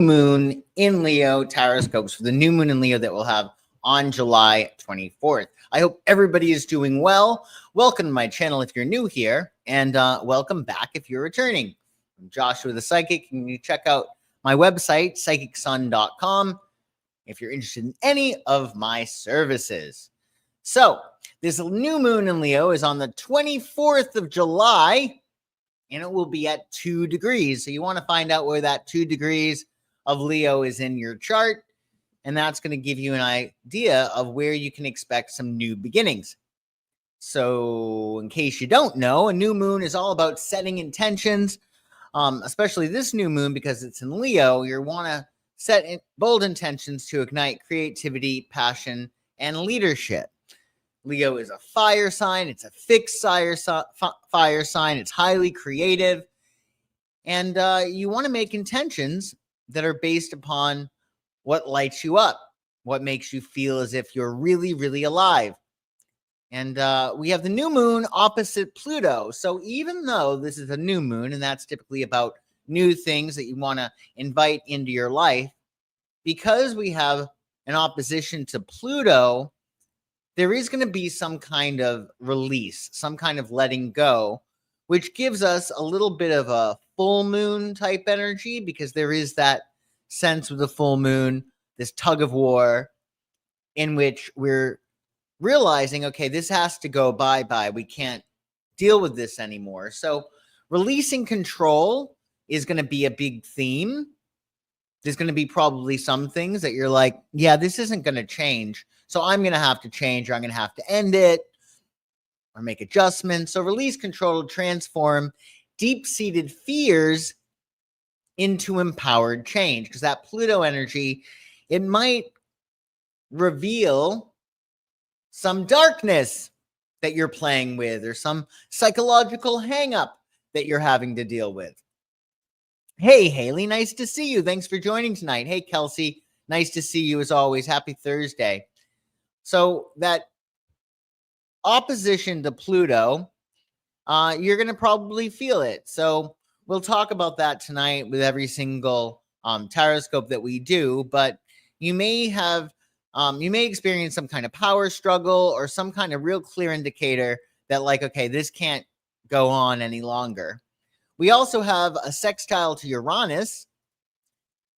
moon in Leo Tarotscopes for the new moon in Leo that we'll have on July 24th. I hope everybody is doing well. Welcome to my channel if you're new here, and welcome back if you're returning. I'm Joshua the Psychic, and you check out my website, psychicsun.com, if you're interested in any of my services. So, this new moon in Leo is on the 24th of July, and it will be at 2 degrees. So you want to find out where that 2 degrees of Leo is in your chart, and that's going to give you an idea of where you can expect some new beginnings. So in case you don't know, a new moon is all about setting intentions, especially this new moon because it's in Leo. You want to set bold intentions to ignite creativity, passion, and leadership. Leo is a fire sign. It's a fixed fire sign. It's highly creative. And you want to make intentions that are based upon what lights you up, what makes you feel as if you're really, really alive. And we have the new moon opposite Pluto. So even though this is a new moon, and that's typically about new things that you want to invite into your life, because we have an opposition to Pluto, there is going to be some kind of release, some kind of letting go, which gives us a little bit of a full moon type energy, because there is that sense with the full moon, this tug of war in which we're realizing, okay, this has to go bye-bye. We can't deal with this anymore. So releasing control is going to be a big theme. There's going to be probably some things that you're like, yeah, this isn't going to change. So I'm going to have to change, or I'm going to have to end it or make adjustments. So release control, transform deep-seated fears into empowered change, because that Pluto energy, it might reveal some darkness that you're playing with, or some psychological hang-up that you're having to deal with. Hey, Haley, nice to see you. Thanks for joining tonight. Hey, Kelsey, nice to see you as always. Happy Thursday. So that opposition to Pluto, you're going to probably feel it. So we'll talk about that tonight with every single Tarotscope that we do, but you may have, you may experience some kind of power struggle or some kind of real clear indicator that, like, okay, this can't go on any longer. We also have a sextile to Uranus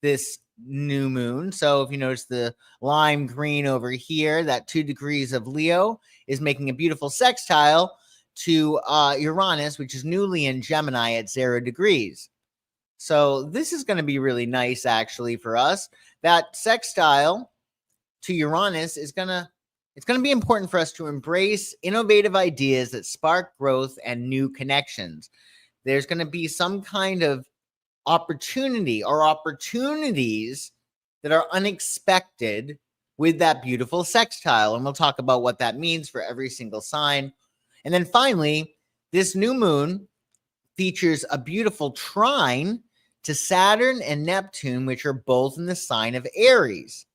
this new moon. So if you notice the lime green over here, that 2 degrees of Leo is making a beautiful sextile to Uranus, which is newly in Gemini at 0 degrees. So this is going to be really nice, actually, for us. That sextile to Uranus is it's going to be important for us to embrace innovative ideas that spark growth and new connections. There's going to be some kind of opportunity or opportunities that are unexpected with that beautiful sextile. And we'll talk about what that means for every single sign. And then finally, this new moon features a beautiful trine to Saturn and Neptune, which are both in the sign of Aries.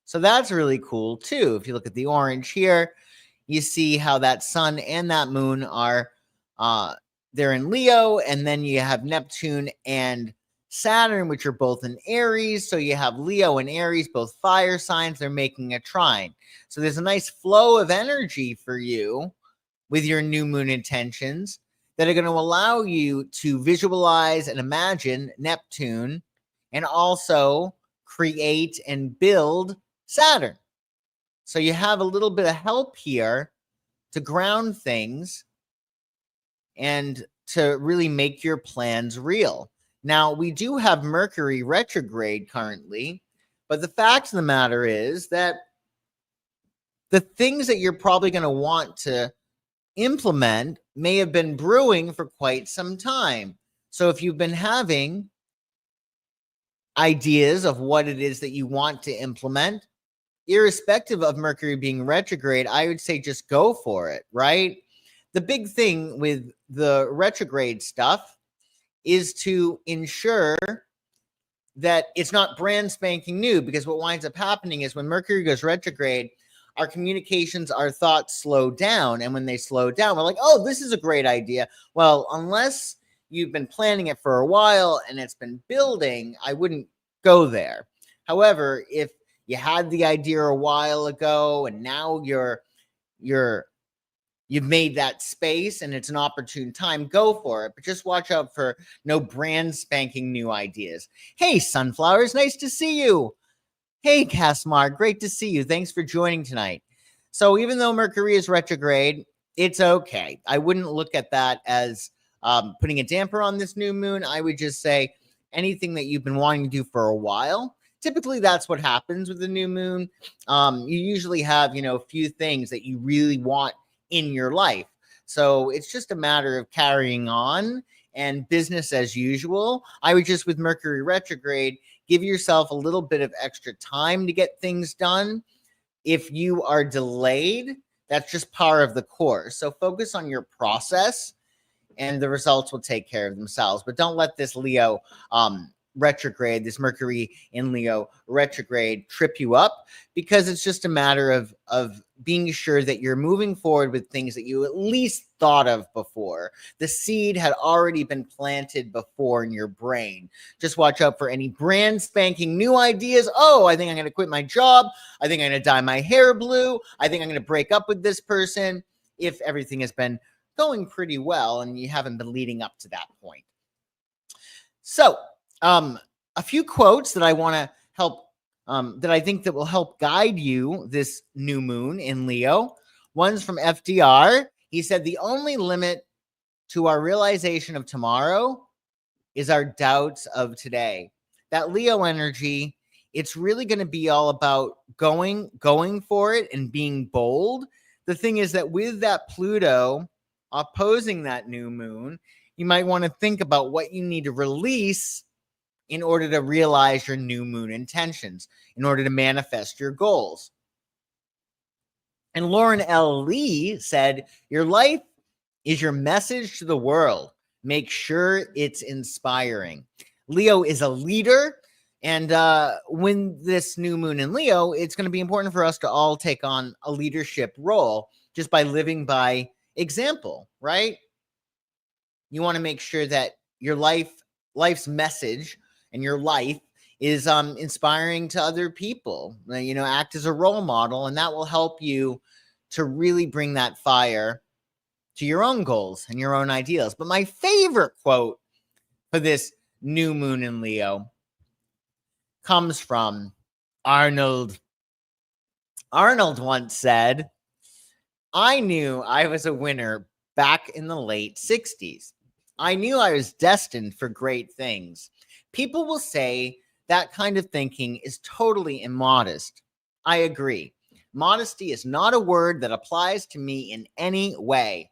So that's really cool too. If you look at the orange here, you see how that sun and that moon are, they're in Leo, and then you have Neptune and Saturn, which are both in Aries. So you have Leo and Aries, both fire signs. They're making a trine. So there's a nice flow of energy for you with your new moon intentions that are going to allow you to visualize and imagine Neptune and also create and build Saturn. So you have a little bit of help here to ground things and to really make your plans real. Now, we do have Mercury retrograde currently, but the fact of the matter is that the things that you're probably going to want to implement may have been brewing for quite some time. So if you've been having ideas of what it is that you want to implement, irrespective of Mercury being retrograde, I would say just go for it, right? The big thing with the retrograde stuff is to ensure that it's not brand spanking new, because what winds up happening is when Mercury goes retrograde, our communications, our thoughts slow down. And when they slow down, we're like, oh, this is a great idea. Well, unless you've been planning it for a while and it's been building, I wouldn't go there. However, if you had the idea a while ago and now you've made that space and it's an opportune time, go for it. But just watch out for no brand spanking new ideas. Hey, Sunflowers, nice to see you. Hey, Casmar, great to see you. Thanks for joining tonight. So even though Mercury is retrograde, it's okay. I wouldn't look at that as putting a damper on this new moon. I would just say anything that you've been wanting to do for a while, typically that's what happens with the new moon. You usually have, a few things that you really want in your life. So it's just a matter of carrying on and business as usual. I would just, with Mercury retrograde, give yourself a little bit of extra time to get things done. If you are delayed, that's just par of the course. So focus on your process and the results will take care of themselves. But don't let this Leo retrograde, this Mercury in Leo retrograde trip you up, because it's just a matter of being sure that you're moving forward with things that you at least thought of before. The seed had already been planted before in your brain. Just watch out for any brand spanking new ideas. Oh, I think I'm going to quit my job. I think I'm going to dye my hair blue. I think I'm going to break up with this person. If everything has been going pretty well and you haven't been leading up to that point. So, a few quotes that I want to help, that I think that will help guide you this new moon in Leo. One's from FDR. He said, the only limit to our realization of tomorrow is our doubts of today. That Leo energy, it's really going to be all about going for it and being bold. The thing is that with that Pluto opposing that new moon, you might want to think about what you need to release in order to realize your new moon intentions, in order to manifest your goals. And Lauren L. Lee said, your life is your message to the world. Make sure it's inspiring. Leo is a leader. And when this new moon in Leo, it's going to be important for us to all take on a leadership role just by living by example, right? You want to make sure that your life's message and your life is inspiring to other people. Act as a role model, and that will help you to really bring that fire to your own goals and your own ideals. But my favorite quote for this new moon in Leo comes from Arnold. Arnold once said, I knew I was a winner back in the late 60s. I knew I was destined for great things. People will say that kind of thinking is totally immodest. I agree. Modesty is not a word that applies to me in any way.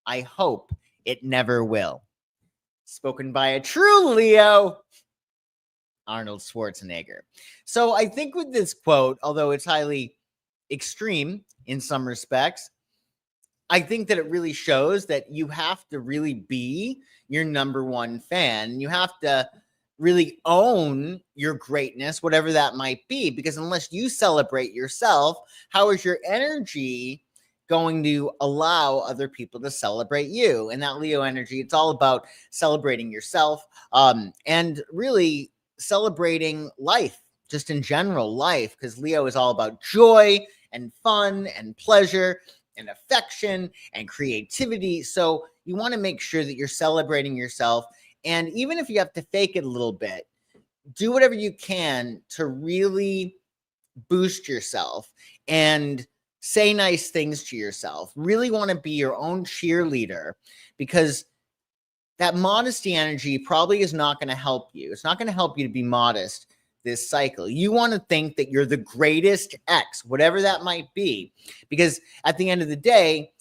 I hope it never will. Spoken by a true Leo, Arnold Schwarzenegger. So I think with this quote, although it's highly extreme in some respects, I think that it really shows that you have to really be your number one fan. You have to really own your greatness, whatever that might be, because unless you celebrate yourself, how is your energy going to allow other people to celebrate you? And that Leo energy, it's all about celebrating yourself, and really celebrating life, just in general life, because Leo is all about joy and fun and pleasure and affection and creativity. So you want to make sure that you're celebrating yourself. And even if you have to fake it a little bit, do whatever you can to really boost yourself and say nice things to yourself. Really want to be your own cheerleader, because that modesty energy probably is not going to help you. It's not going to help you to be modest this cycle. You want to think that you're the greatest X, whatever that might be, because at the end of the day,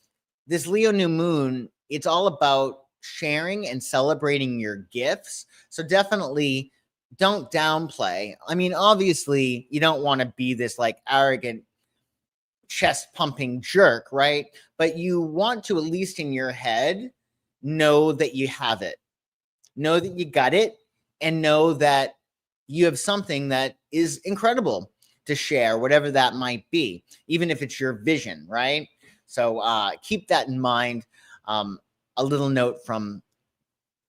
this Leo new moon, it's all about sharing and celebrating your gifts. So definitely don't downplay. I mean, obviously, you don't want to be this like arrogant, chest pumping jerk, right? But you want to, at least in your head, know that you have it, know that you got it, and know that you have something that is incredible to share, whatever that might be, even if it's your vision, right? So keep that in mind. A little note from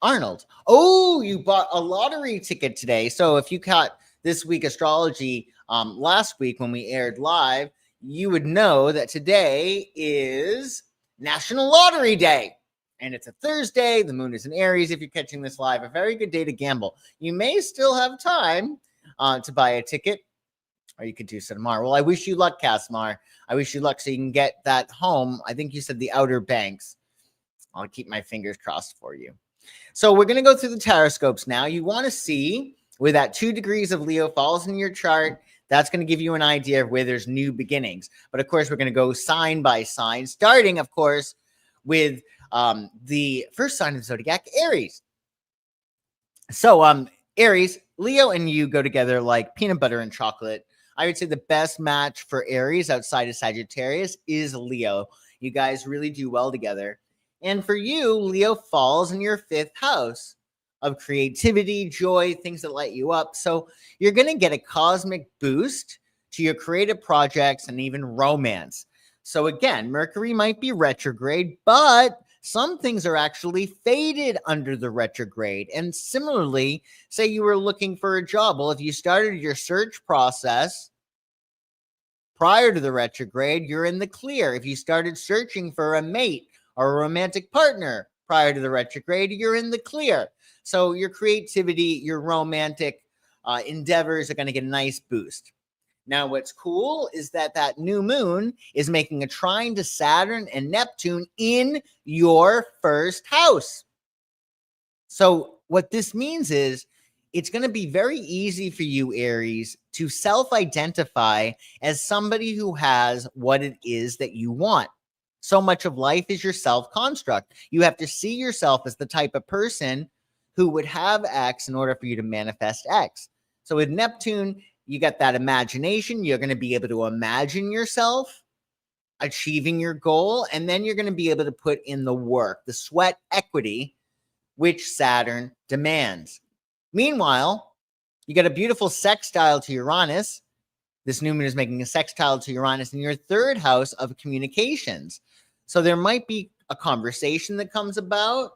Arnold. Oh, you bought a lottery ticket today. So if you caught this week astrology last week when we aired live, you would know that today is National Lottery Day. And it's a Thursday. The moon is in Aries. If you're catching this live, a very good day to gamble. You may still have time to buy a ticket, or you could do so tomorrow. Well, I wish you luck, Casmar. I wish you luck so you can get that home. I think you said the Outer Banks. I'll keep my fingers crossed for you. So we're going to go through the Tarotscopes now. You want to see where that 2 degrees of Leo falls in your chart. That's going to give you an idea of where there's new beginnings. But of course, we're going to go sign by sign, starting, of course, with the first sign of the zodiac, Aries. So Aries, Leo and you go together like peanut butter and chocolate. I would say the best match for Aries outside of Sagittarius is Leo. You guys really do well together. And for you, Leo falls in your 5th house of creativity, joy, things that light you up. So you're going to get a cosmic boost to your creative projects and even romance. So again, Mercury might be retrograde, but some things are actually faded under the retrograde. And similarly, say you were looking for a job. Well, if you started your search process prior to the retrograde, you're in the clear. If you started searching for a mate or a romantic partner prior to the retrograde, you're in the clear. So your creativity, your romantic endeavors are going to get a nice boost. Now, what's cool is that that new moon is making a trine to Saturn and Neptune in your 1st house. So what this means is it's going to be very easy for you, Aries, to self-identify as somebody who has what it is that you want. So much of life is your self-construct. You have to see yourself as the type of person who would have X in order for you to manifest X. So with Neptune, you got that imagination. You're going to be able to imagine yourself achieving your goal, and then you're going to be able to put in the work, the sweat equity, which Saturn demands. Meanwhile, you got a beautiful sextile to Uranus. This new moon is making a sextile to Uranus in your 3rd house of communications. So there might be a conversation that comes about.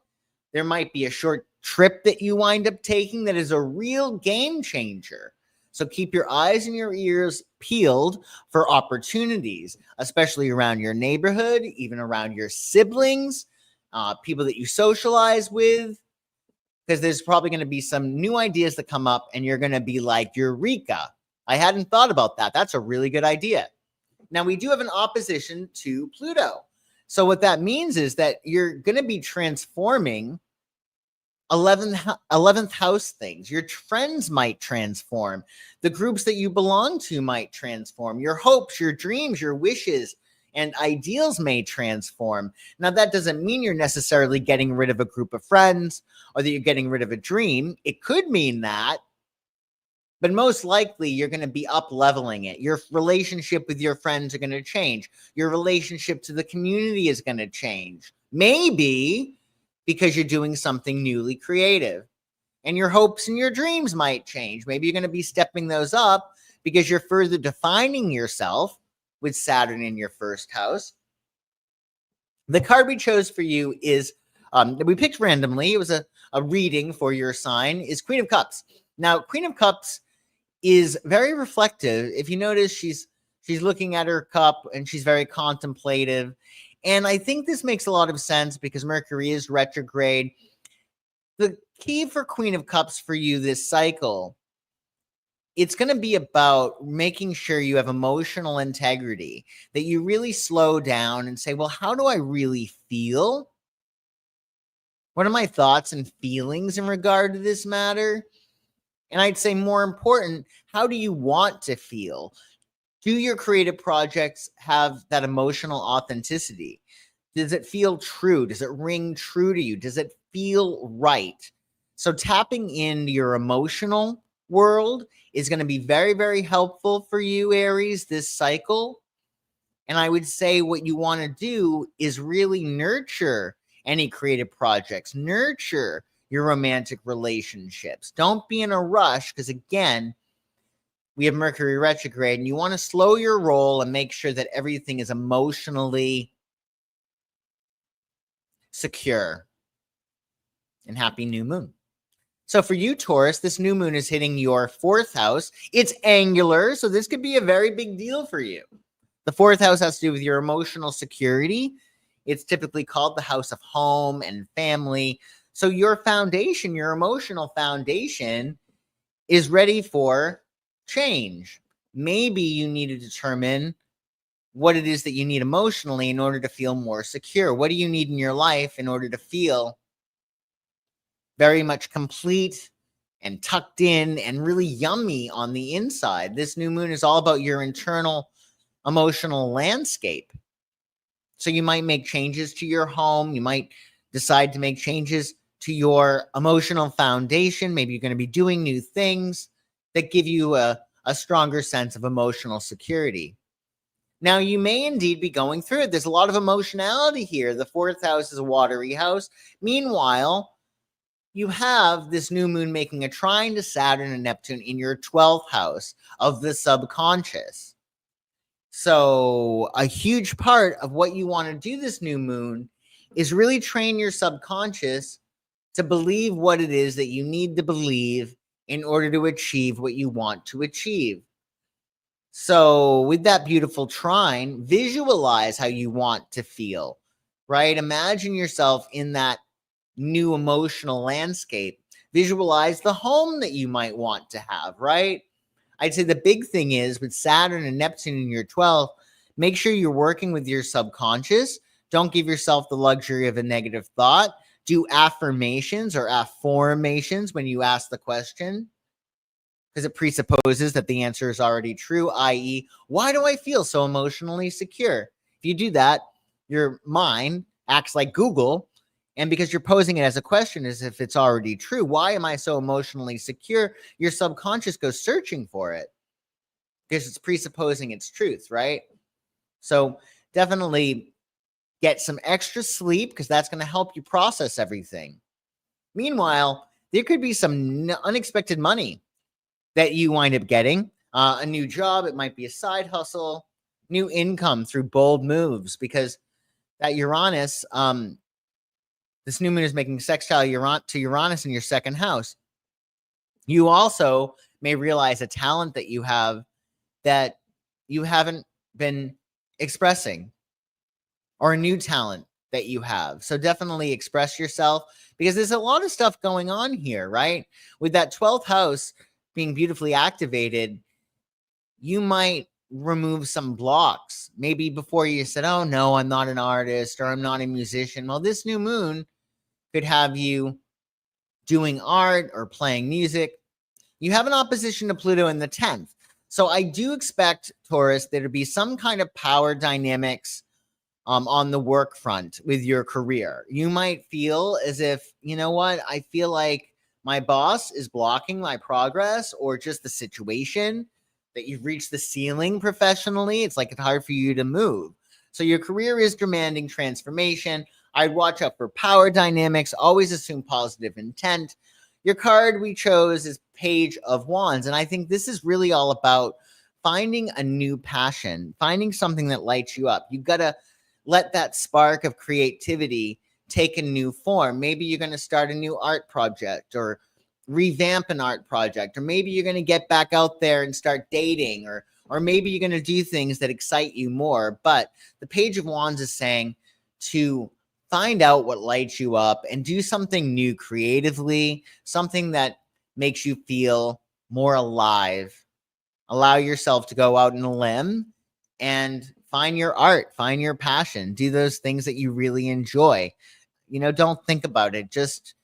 There might be a short trip that you wind up taking that is a real game changer. So keep your eyes and your ears peeled for opportunities, especially around your neighborhood, even around your siblings, people that you socialize with, because there's probably going to be some new ideas that come up and you're going to be like, Eureka, I hadn't thought about that. That's a really good idea. Now, we do have an opposition to Pluto. So what that means is that you're going to be transforming 11th house things. Your friends might transform. The groups that you belong to might transform. Your hopes, your dreams, your wishes, and ideals may transform. Now, that doesn't mean you're necessarily getting rid of a group of friends or that you're getting rid of a dream. It could mean that, but most likely you're going to be up-leveling it. Your relationship with your friends are going to change. Your relationship to the community is going to change. Maybe because you're doing something newly creative. And your hopes and your dreams might change. Maybe you're going to be stepping those up because you're further defining yourself with Saturn in your 1st house. The card we chose for you is, that we picked randomly, it was a reading for your sign, is Queen of Cups. Now, Queen of Cups is very reflective. If you notice, she's looking at her cup and she's very contemplative. And I think this makes a lot of sense because Mercury is retrograde. The key for Queen of Cups for you this cycle, it's going to be about making sure you have emotional integrity, that you really slow down and say, well, how do I really feel? What are my thoughts and feelings in regard to this matter? And I'd say more important, how do you want to feel? Do your creative projects have that emotional authenticity? Does it feel true? Does it ring true to you? Does it feel right? So tapping into your emotional world is going to be very, very helpful for you, Aries, this cycle. And I would say what you want to do is really nurture any creative projects, nurture your romantic relationships. Don't be in a rush because, again, we have Mercury retrograde and you want to slow your roll and make sure that everything is emotionally secure. and happy new moon. So for you, Taurus, this new moon is hitting your 4th house. It's angular, so this could be a very big deal for you. The 4th house has to do with your emotional security. It's typically called the house of home and family. So your foundation, your emotional foundation, is ready for change. Maybe you need to determine what it is that you need emotionally in order to feel more secure. What do you need in your life in order to feel very much complete and tucked in and really yummy on the inside? This new moon is all about your internal emotional landscape. So you might make changes to your home. You might decide to make changes to your emotional foundation. Maybe you're going to be doing new things that give you a stronger sense of emotional security. Now, you may indeed be going through it. There's a lot of emotionality here. The 4th house is a watery house. Meanwhile, you have this new moon making a trine to Saturn and Neptune in your 12th house of the subconscious. So a huge part of what you want to do this new moon is really train your subconscious to believe what it is that you need to believe in order to achieve what you want to achieve. So with that beautiful trine, visualize how you want to feel, right? Imagine yourself in that new emotional landscape. Visualize the home that you might want to have, right? I'd say the big thing is with Saturn and Neptune in your 12th, make sure you're working with your subconscious. Don't give yourself the luxury of a negative thought. Do affirmations or affirmations when you ask the question, because it presupposes that the answer is already true, i.e., why do I feel so emotionally secure? If you do that, your mind acts like Google. And because you're posing it as a question as if it's already true, why am I so emotionally secure? Your subconscious goes searching for it because it's presupposing its truth, right? So definitely get some extra sleep because that's going to help you process everything. Meanwhile, there could be some unexpected money that you wind up getting, a new job. It might be a side hustle, new income through bold moves, because that Uranus, this new moon is making sextile to Uranus in your 2nd house. You also may realize a talent that you have that you haven't been expressing, or a new talent that you have. So definitely express yourself, because there's a lot of stuff going on here, right? With that 12th house being beautifully activated, you might remove some blocks. Maybe before you said, oh no, I'm not an artist or I'm not a musician. Well, this new moon could have you doing art or playing music. You have an opposition to Pluto in the 10th. So I do expect, Taurus, there to be some kind of power dynamics on the work front with your career. You might feel as if, you know what, I feel like my boss is blocking my progress, or just the situation that you've reached the ceiling professionally. It's like it's hard for you to move. So your career is demanding transformation. I'd watch out for power dynamics. Always assume positive intent. Your card we chose is Page of Wands. And I think this is really all about finding a new passion, finding something that lights you up. You've got to let that spark of creativity take a new form. Maybe you're going to start a new art project, or revamp an art project, or maybe you're going to get back out there and start dating, or maybe you're going to do things that excite you more. But the Page of Wands is saying to find out what lights you up and do something new creatively, something that makes you feel more alive. Allow yourself to go out on a limb and find your art, find your passion, do those things that you really enjoy. You know, don't think about it. Just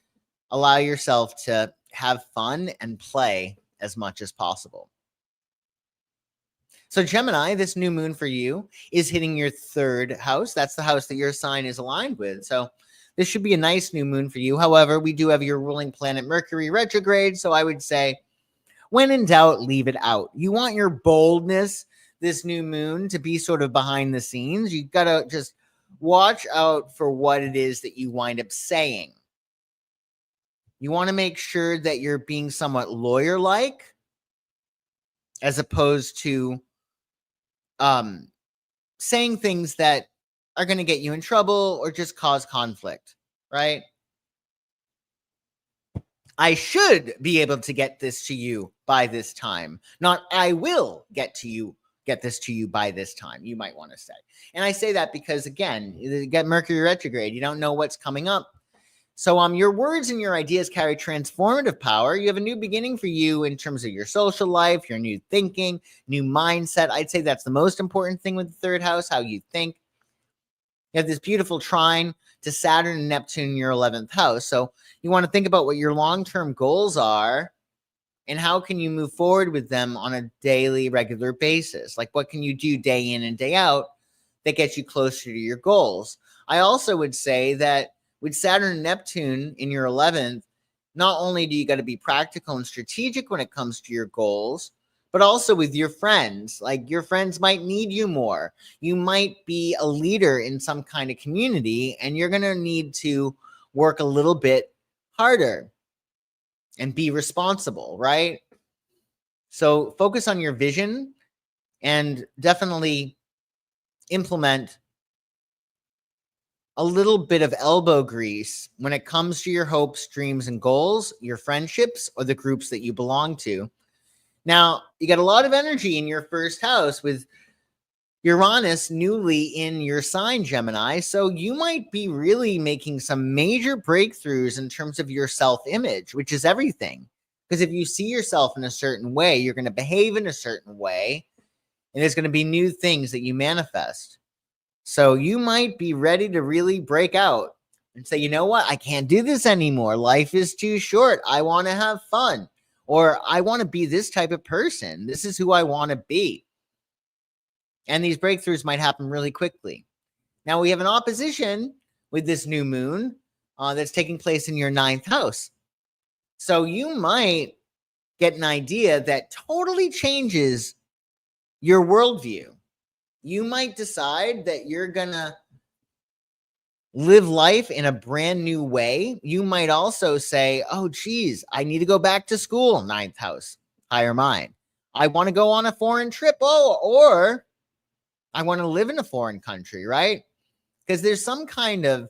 allow yourself to have fun and play as much as possible. So Gemini, this new moon for you is hitting your 3rd house. That's the house that your sign is aligned with. So this should be a nice new moon for you. However, we do have your ruling planet Mercury retrograde. So I would say, when in doubt, leave it out. You want your boldness this new moon to be sort of behind the scenes. You got to just watch out for what it is that you wind up saying. You want to make sure that you're being somewhat lawyer-like, as opposed to saying things that are going to get you in trouble or just cause conflict, right? I should be able to get this to you by this time, not I will get this to you by this time, you might want to say. And I say that because, again, you get Mercury retrograde. You don't know what's coming up. So your words and your ideas carry transformative power. You have a new beginning for you in terms of your social life, your new thinking, new mindset. I'd say that's the most important thing with the third house, how you think. You have this beautiful trine to Saturn and Neptune in your 11th house. So you want to think about what your long-term goals are and how can you move forward with them on a daily, regular basis? Like, what can you do day in and day out that gets you closer to your goals? I also would say that with Saturn and Neptune in your 11th, not only do you got to be practical and strategic when it comes to your goals, but also with your friends. Like, your friends might need you more. You might be a leader in some kind of community, and you're going to need to work a little bit harder and be responsible, right? So focus on your vision and definitely implement a little bit of elbow grease when it comes to your hopes, dreams, and goals, your friendships, or the groups that you belong to. Now, you got a lot of energy in your first house with Uranus newly in your sign, Gemini. So you might be really making some major breakthroughs in terms of your self-image, which is everything. Because if you see yourself in a certain way, you're going to behave in a certain way, and there's going to be new things that you manifest. So you might be ready to really break out and say, you know what? I can't do this anymore. Life is too short. I want to have fun. Or I want to be this type of person. This is who I want to be. And these breakthroughs might happen really quickly. Now, we have an opposition with this new moon that's taking place in your 9th house. So you might get an idea that totally changes your worldview. You might decide that you're going to live life in a brand new way. You might also say, oh, geez, I need to go back to school, 9th house, higher mind. I want to go on a foreign trip. Oh, or I want to live in a foreign country, right? Because there's some kind of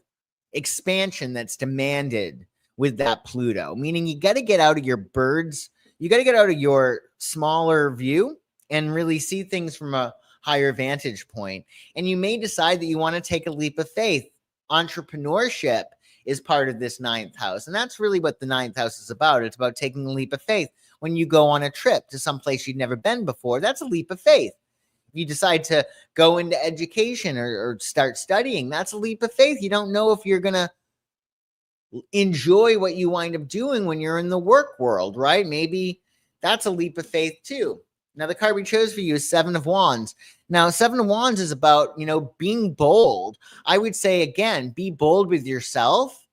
expansion that's demanded with that Pluto, meaning you got to get out of your birds. You got to get out of your smaller view and really see things from a higher vantage point. And you may decide that you want to take a leap of faith. Entrepreneurship is part of this 9th house. And that's really what the 9th house is about. It's about taking a leap of faith. When you go on a trip to some place you've never been before, that's a leap of faith. If you decide to go into education or start studying, that's a leap of faith. You don't know if you're going to enjoy what you wind up doing when you're in the work world, right? Maybe that's a leap of faith too. Now, the card we chose for you is 7 of Wands. Now, 7 of Wands is about, being bold. I would say, again, be bold with yourself,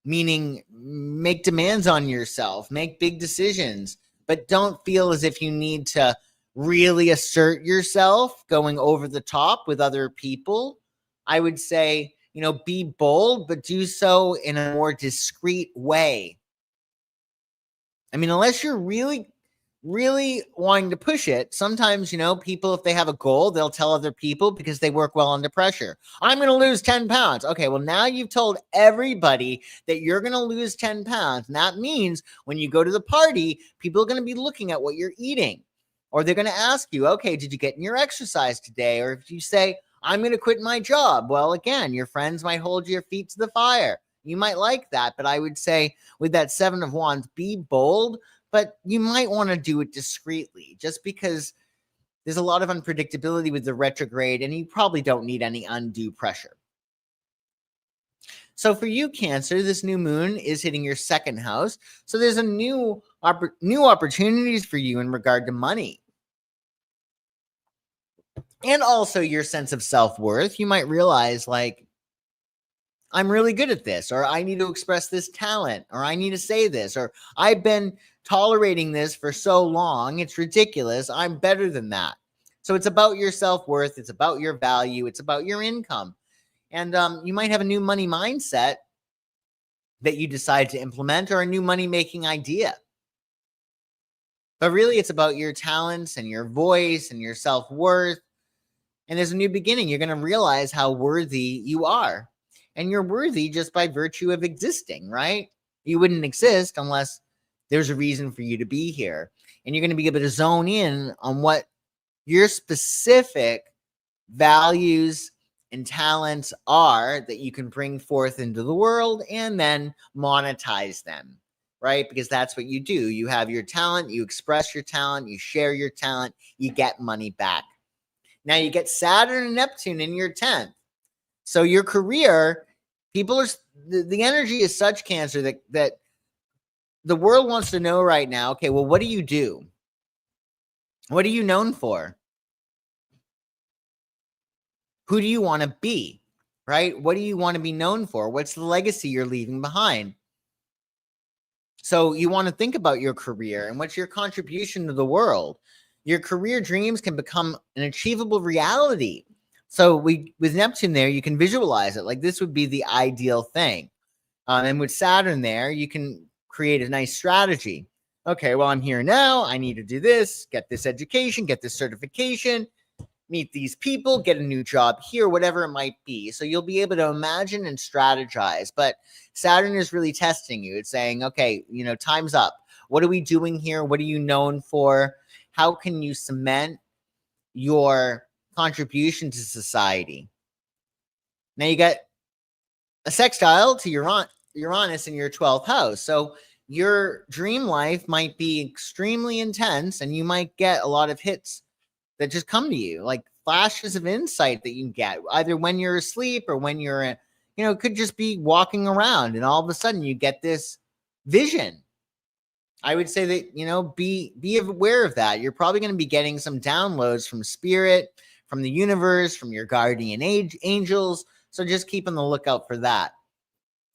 meaning make demands on yourself, make big decisions, but don't feel as if you need to really assert yourself going over the top with other people. I would say, be bold, but do so in a more discreet way. I mean, unless you're really wanting to push it, sometimes, people, if they have a goal, they'll tell other people because they work well under pressure. I'm going to lose 10 pounds. Okay, well, now you've told everybody that you're going to lose 10 pounds. And that means when you go to the party, people are going to be looking at what you're eating. Or they're going to ask you, okay, did you get in your exercise today? Or if you say, I'm going to quit my job, well, again, your friends might hold your feet to the fire. You might like that. But I would say with that 7 of Wands, be bold, but you might want to do it discreetly just because there's a lot of unpredictability with the retrograde and you probably don't need any undue pressure. So for you, Cancer, this new moon is hitting your 2nd house. So there's a new opportunities for you in regard to money. And also your sense of self-worth. You might realize, like, I'm really good at this, or I need to express this talent, or I need to say this, or I've been tolerating this for so long, it's ridiculous. I'm better than that. So it's about your self-worth. It's about your value. It's about your income. And you might have a new money mindset that you decide to implement or a new money-making idea. But really, it's about your talents and your voice and your self-worth. And there's a new beginning. You're going to realize how worthy you are. And you're worthy just by virtue of existing, right? You wouldn't exist unless there's a reason for you to be here. And you're going to be able to zone in on what your specific values and talents are that you can bring forth into the world and then monetize them, right? Because that's what you do. You have your talent, you express your talent, you share your talent, you get money back. Now you get Saturn and Neptune in your 10th. So your career, people are, the energy is such, Cancer, that the world wants to know right now, okay, well, what do you do? What are you known for? Who do you want to be, right? What do you want to be known for? What's the legacy you're leaving behind? So you want to think about your career and what's your contribution to the world. Your career dreams can become an achievable reality. So with Neptune there, you can visualize it. Like this would be the ideal thing. And with Saturn there, you can create a nice strategy. Okay, well, I'm here now. I need to do this, get this education, get this certification, meet these people, get a new job here, whatever it might be. So you'll be able to imagine and strategize. But Saturn is really testing you. It's saying, okay, time's up. What are we doing here? What are you known for? How can you cement your contribution to society? Now you got a sextile to Uranus in your 12th house. So your dream life might be extremely intense and you might get a lot of hits that just come to you, like flashes of insight that you get either when you're asleep or when you're, it could just be walking around and all of a sudden you get this vision. I would say that, be aware of that. You're probably going to be getting some downloads from spirit, from the universe, from your guardian angels. So just keep on the lookout for that.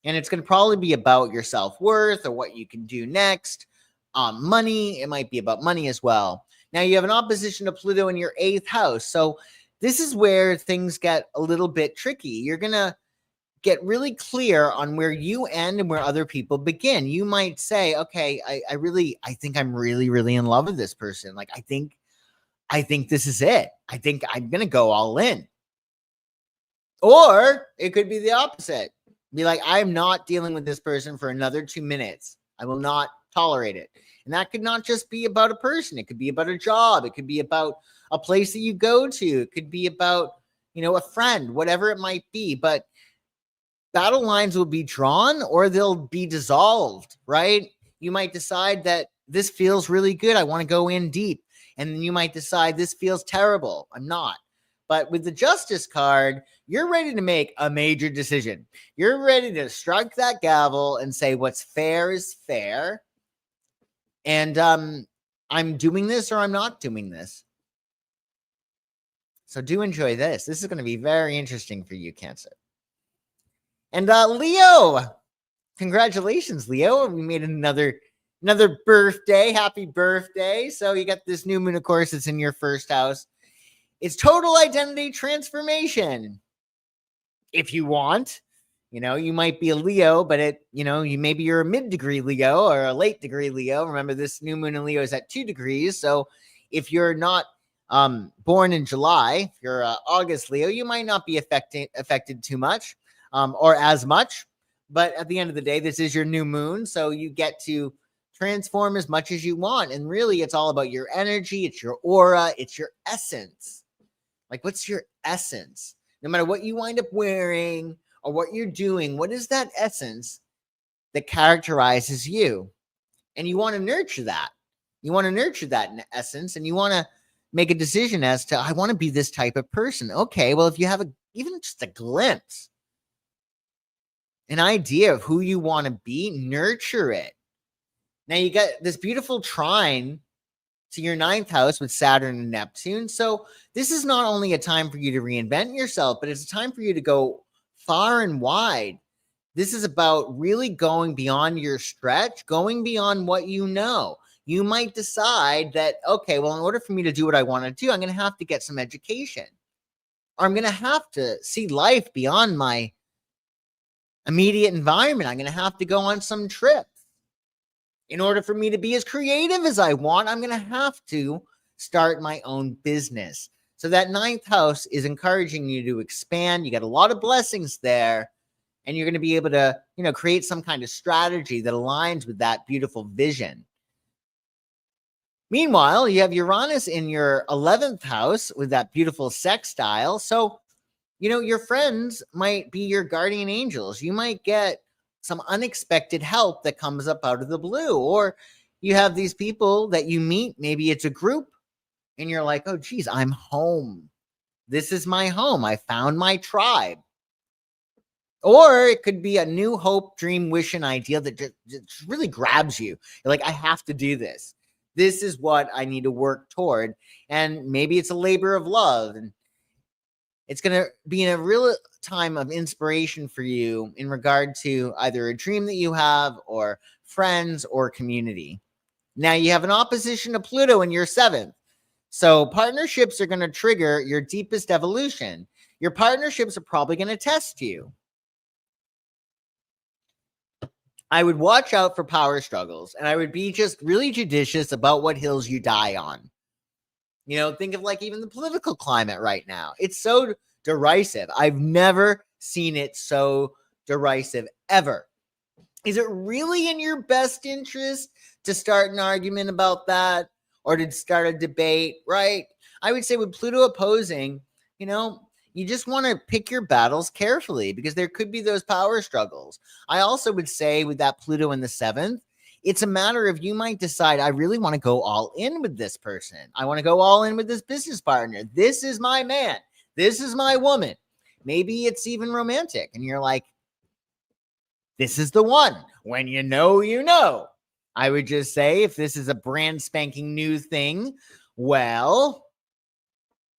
And it's going to probably be about your self-worth or what you can do next. Money, it might be about money as well. Now you have an opposition to Pluto in your 8th house. So this is where things get a little bit tricky. You're going to get really clear on where you end and where other people begin. You might say, okay, I think I'm really, really in love with this person. Like, I think this is it. I think I'm going to go all in. Or it could be the opposite. Be like, I'm not dealing with this person for another 2 minutes. I will not tolerate it. And that could not just be about a person. It could be about a job. It could be about a place that you go to. It could be about, a friend, whatever it might be. But battle lines will be drawn or they'll be dissolved, right? You might decide that this feels really good. I want to go in deep. And then you might decide this feels terrible. I'm not. But with the Justice card, you're ready to make a major decision. You're ready to strike that gavel and say what's fair is fair. And I'm doing this or I'm not doing this. So do enjoy this. This is going to be very interesting for you, Cancer. And Leo, congratulations, Leo. We made another birthday. Happy birthday. So you got this new moon, of course, it's in your 1st house. It's total identity transformation. If you want, you might be a Leo, but maybe you're a mid-degree Leo or a late degree Leo. Remember, this new moon in Leo is at 2 degrees. So if you're not born in July, if you're August Leo, you might not be affected too much or as much. But at the end of the day, this is your new moon. So you get to transform as much as you want. And really, it's all about your energy. It's your aura. It's your essence. Like, what's your essence? No matter what you wind up wearing or what you're doing, what is that essence that characterizes you? And you want to nurture that. You want to nurture that in essence, and you want to make a decision as to, I want to be this type of person. Okay, well, if you have even just a glimpse, an idea of who you want to be, nurture it. Now you got this beautiful trine to your 9th house with Saturn and Neptune. So this is not only a time for you to reinvent yourself, but it's a time for you to go far and wide. This is about really going beyond your stretch, going beyond what you know. You might decide that, okay, well, in order for me to do what I want to do, I'm going to have to get some education. Or I'm going to have to see life beyond my immediate environment. I'm going to have to go on some trips. In order for me to be as creative as I want, I'm going to have to start my own business. So that 9th house is encouraging you to expand. You got a lot of blessings there. And you're going to be able to, create some kind of strategy that aligns with that beautiful vision. Meanwhile, you have Uranus in your 11th house with that beautiful sextile. So, your friends might be your guardian angels. You might get some unexpected help that comes up out of the blue. Or you have these people that you meet. Maybe it's a group and you're like, oh, geez, I'm home. This is my home. I found my tribe. Or it could be a new hope, dream, wish, and idea that just really grabs you. You're like, I have to do this. This is what I need to work toward. And maybe it's a labor of love. And it's going to be in a real time of inspiration for you in regard to either a dream that you have or friends or community. Now you have an opposition to Pluto in your 7th. So partnerships are going to trigger your deepest evolution. Your partnerships are probably going to test you. I would watch out for power struggles, and I would be just really judicious about what hills you die on. Think of like even the political climate right now. It's so derisive. I've never seen it so derisive ever. Is it really in your best interest to start an argument about that or to start a debate, right? I would say with Pluto opposing, you just want to pick your battles carefully because there could be those power struggles. I also would say with that Pluto in the 7th, it's a matter of you might decide, I really want to go all in with this person. I want to go all in with this business partner. This is my man. This is my woman. Maybe it's even romantic. And you're like, this is the one. When you know. I would just say if this is a brand spanking new thing, well,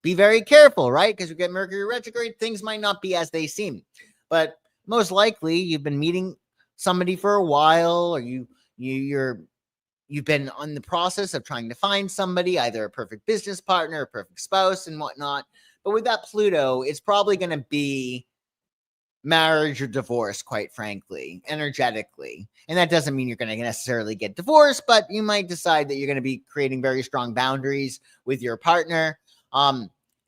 be very careful, right? Because we get Mercury retrograde, things might not be as they seem. But most likely you've been meeting somebody for a while, or you've been on the process of trying to find somebody, either a perfect business partner, a perfect spouse, and whatnot. But with that Pluto, it's probably going to be marriage or divorce, quite frankly, energetically. And that doesn't mean you're going to necessarily get divorced, but you might decide that you're going to be creating very strong boundaries with your partner.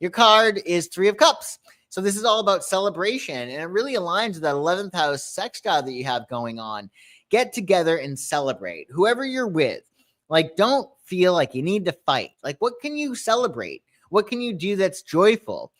Your card is 3 of Cups. So this is all about celebration, and it really aligns with that 11th house sextile that you have going on. Get together and celebrate. Whoever you're with, like, don't feel like you need to fight. Like, what can you celebrate? What can you do that's joyful?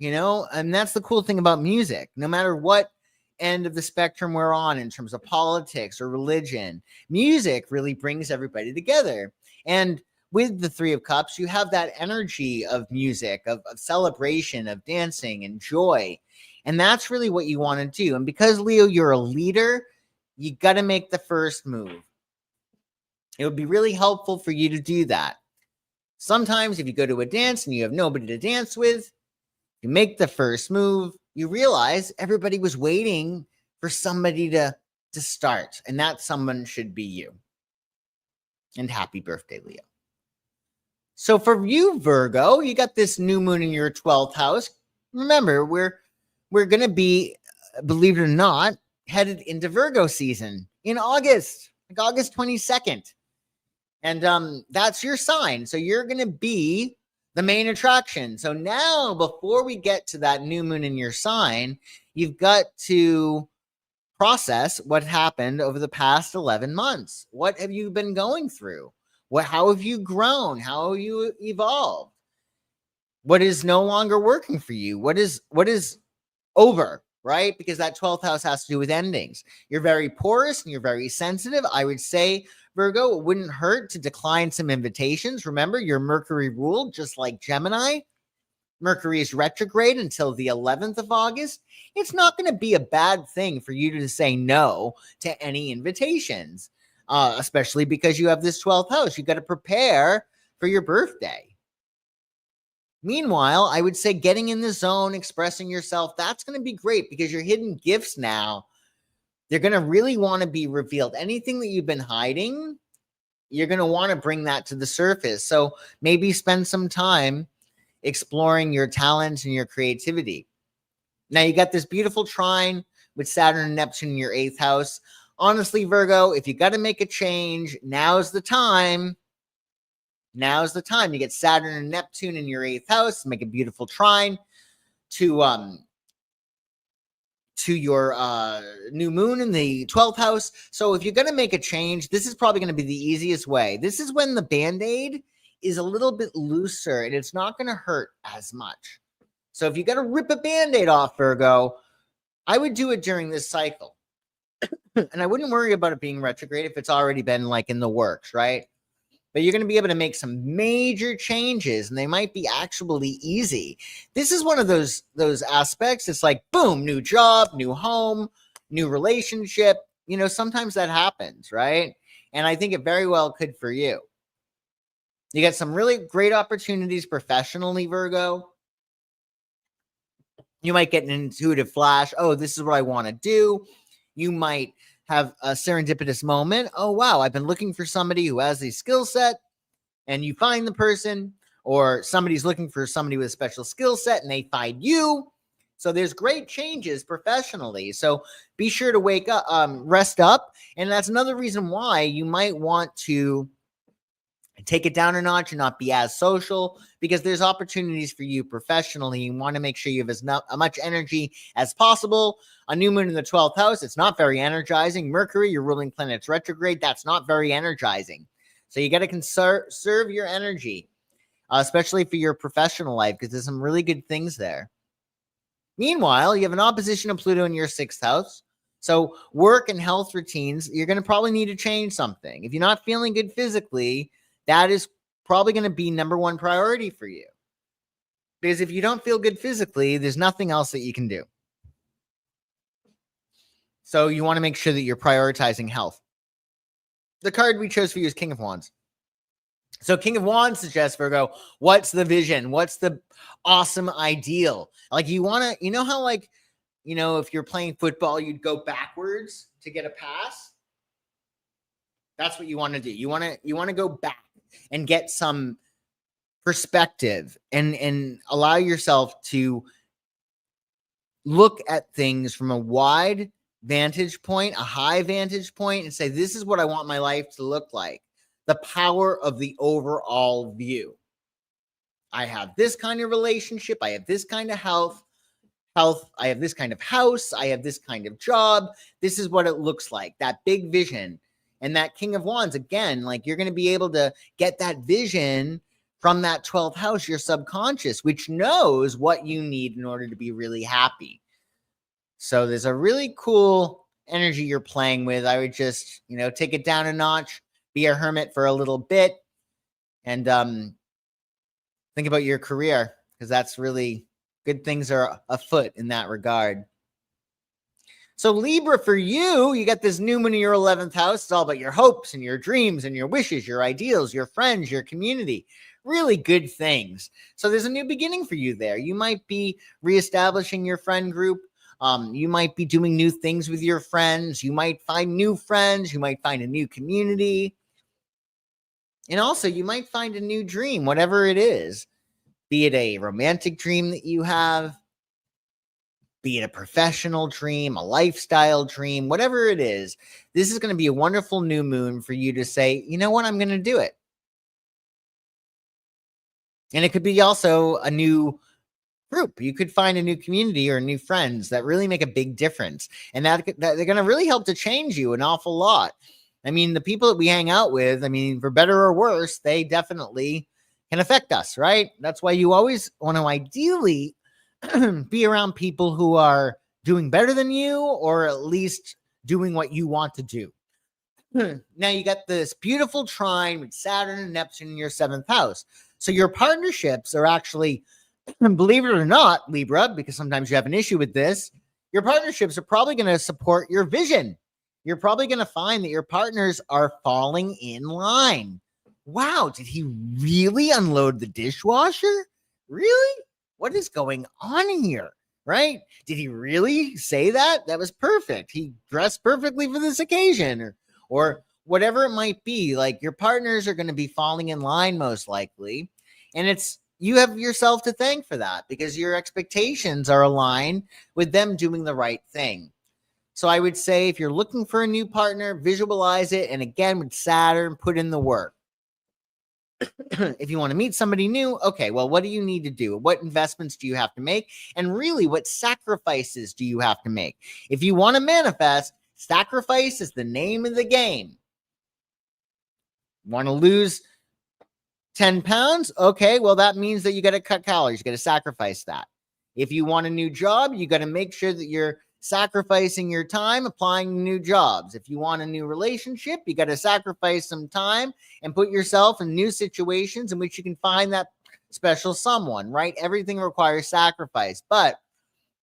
And that's the cool thing about music. No matter what end of the spectrum we're on in terms of politics or religion, music really brings everybody together. And with the 3 of Cups, you have that energy of music, of celebration, of dancing and joy. And that's really what you want to do. And because, Leo, you're a leader, you got to make the first move. It would be really helpful for you to do that. Sometimes if you go to a dance and you have nobody to dance with, you make the first move, you realize everybody was waiting for somebody to start. And that someone should be you. And happy birthday, Leo. So for you, Virgo, you got this new moon in your 12th house. Remember, we're going to be, believe it or not, headed into Virgo season in August, like August 22nd. And that's your sign. So you're going to be the main attraction. So now, before we get to that new moon in your sign, you've got to process what happened over the past 11 months. What have you been going through? How have you grown? How have you evolved? What is no longer working for you? What is over, right? Because that 12th house has to do with endings. You're very porous and you're very sensitive. I would say, Virgo, it wouldn't hurt to decline some invitations. Remember, you're Mercury ruled, just like Gemini. Mercury is retrograde until the 11th of August. It's not going to be a bad thing for you to say no to any invitations, especially because you have this 12th house. You got to prepare for your birthday. Meanwhile, I would say getting in the zone, expressing yourself, that's going to be great because your hidden gifts now, they're going to really want to be revealed. Anything that you've been hiding, you're going to want to bring that to the surface. So maybe spend some time exploring your talents and your creativity. Now you got this beautiful trine with Saturn and Neptune in your 8th house. Honestly, Virgo, if you got to make a change, now's the time. Now's the time. You get Saturn and Neptune in your 8th house, make a beautiful trine to to your new moon in the 12th house. So if you're going to make a change, this is probably going to be the easiest way. This is when the Band-Aid is a little bit looser and it's not going to hurt as much. So if you got to rip a Band-Aid off, Virgo, I would do it during this cycle. And I wouldn't worry about it being retrograde if it's already been like in the works, right? But you're going to be able to make some major changes and they might be actually easy. This is one of those aspects. It's like, boom, new job, new home, new relationship. You know, sometimes that happens, right? And I think it very well could for you. You get some really great opportunities professionally, Virgo. You might get an intuitive flash. Oh, this is what I want to do. You might have a serendipitous moment. Oh, wow, I've been looking for somebody who has a skill set, and you find the person, or somebody's looking for somebody with a special skill set and they find you. So there's great changes professionally. So be sure to wake up, rest up. And that's another reason why you might want to take it down a notch and not be as social, because there's opportunities for you professionally. You want to make sure you have as much energy as possible. A new moon in the 12th house, it's not very energizing. Mercury, your ruling planet's retrograde, that's not very energizing. So you got to conserve your energy, especially for your professional life, because there's some really good things there. Meanwhile, you have an opposition of Pluto in your 6th house. So work and health routines, you're going to probably need to change something. If you're not feeling good physically, that is probably going to be number one priority for you. Because if you don't feel good physically, there's nothing else that you can do. So you want to make sure that you're prioritizing health. The card we chose for you is King of Wands. So King of Wands suggests, Virgo, what's the vision? What's the awesome ideal? Like you want to, you know how like, you know, if you're playing football, you'd go backwards to get a pass. That's what you want to do. You want to go back and get some perspective and allow yourself to look at things from a wide vantage point, a high vantage point, and say, this is what I want my life to look like. The power of the overall view. I have this kind of relationship. I have this kind of health. I have this kind of house. I have this kind of job. This is what it looks like. That big vision. And that King of Wands, again, like you're going to be able to get that vision from that 12th house, your subconscious, which knows what you need in order to be really happy. So there's a really cool energy you're playing with. I would just, you know, take it down a notch, be a hermit for a little bit, and think about your career, because that's really good things are afoot in that regard. So Libra, for you, you got this new moon in your 11th house. It's all about your hopes and your dreams and your wishes, your ideals, your friends, your community. Really good things. So there's a new beginning for you there. You might be reestablishing your friend group. You might be doing new things with your friends. You might find new friends. You might find a new community. And also, you might find a new dream, whatever it is. Be it a romantic dream that you have, be it a professional dream, a lifestyle dream, whatever it is. This is going to be a wonderful new moon for you to say, you know what, I'm going to do it. And it could be also a new group. You could find a new community or new friends that really make a big difference. And that they're going to really help to change you an awful lot. I mean, the people that we hang out with, I mean, for better or worse, they definitely can affect us, right? That's why you always want to ideally be around people who are doing better than you, or at least doing what you want to do. Now you got this beautiful trine with Saturn and Neptune in your 7th house. So your partnerships are actually, believe it or not, Libra, because sometimes you have an issue with this, your partnerships are probably going to support your vision. You're probably going to find that your partners are falling in line. Wow, did he really unload the dishwasher? Really? What is going on here? Right? Did he really say that? That was perfect. He dressed perfectly for this occasion, or whatever it might be. Like, your partners are going to be falling in line most likely. And you have yourself to thank for that, because your expectations are aligned with them doing the right thing. So I would say, if you're looking for a new partner, visualize it. And again, with Saturn, put in the work. If you want to meet somebody new, okay, well, what do you need to do? What investments do you have to make? And really, what sacrifices do you have to make? If you want to manifest, sacrifice is the name of the game. Want to lose 10 pounds? Okay, well, that means that you got to cut calories. You got to sacrifice that. If you want a new job, you got to make sure that you're sacrificing your time applying new jobs. If you want a new relationship, you got to sacrifice some time and put yourself in new situations in which you can find that special someone, right? Everything requires sacrifice, but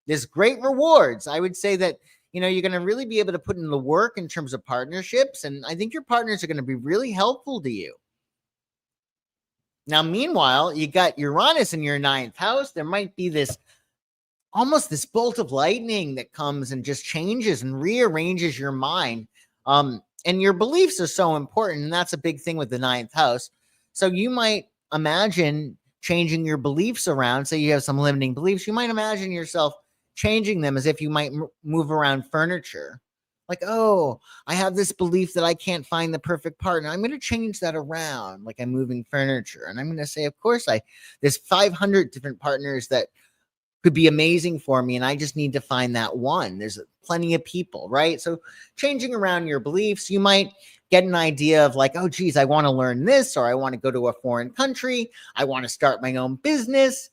there's great rewards. I would say that, you're going to really be able to put in the work in terms of partnerships, and I think your partners are going to be really helpful to you. Now, meanwhile, you got Uranus in your 9th house. There might be almost this bolt of lightning that comes and just changes and rearranges your mind. And your beliefs are so important, and that's a big thing with the 9th house. So you might imagine changing your beliefs around. Say you have some limiting beliefs. You might imagine yourself changing them as if you might move around furniture. Like, oh, I have this belief that I can't find the perfect partner. I'm going to change that around like I'm moving furniture. And I'm going to say, of course, there's 500 different partners that could be amazing for me, and I just need to find that one. There's plenty of people, right? So changing around your beliefs, you might get an idea of like, oh, geez, I want to learn this, or I want to go to a foreign country. I want to start my own business.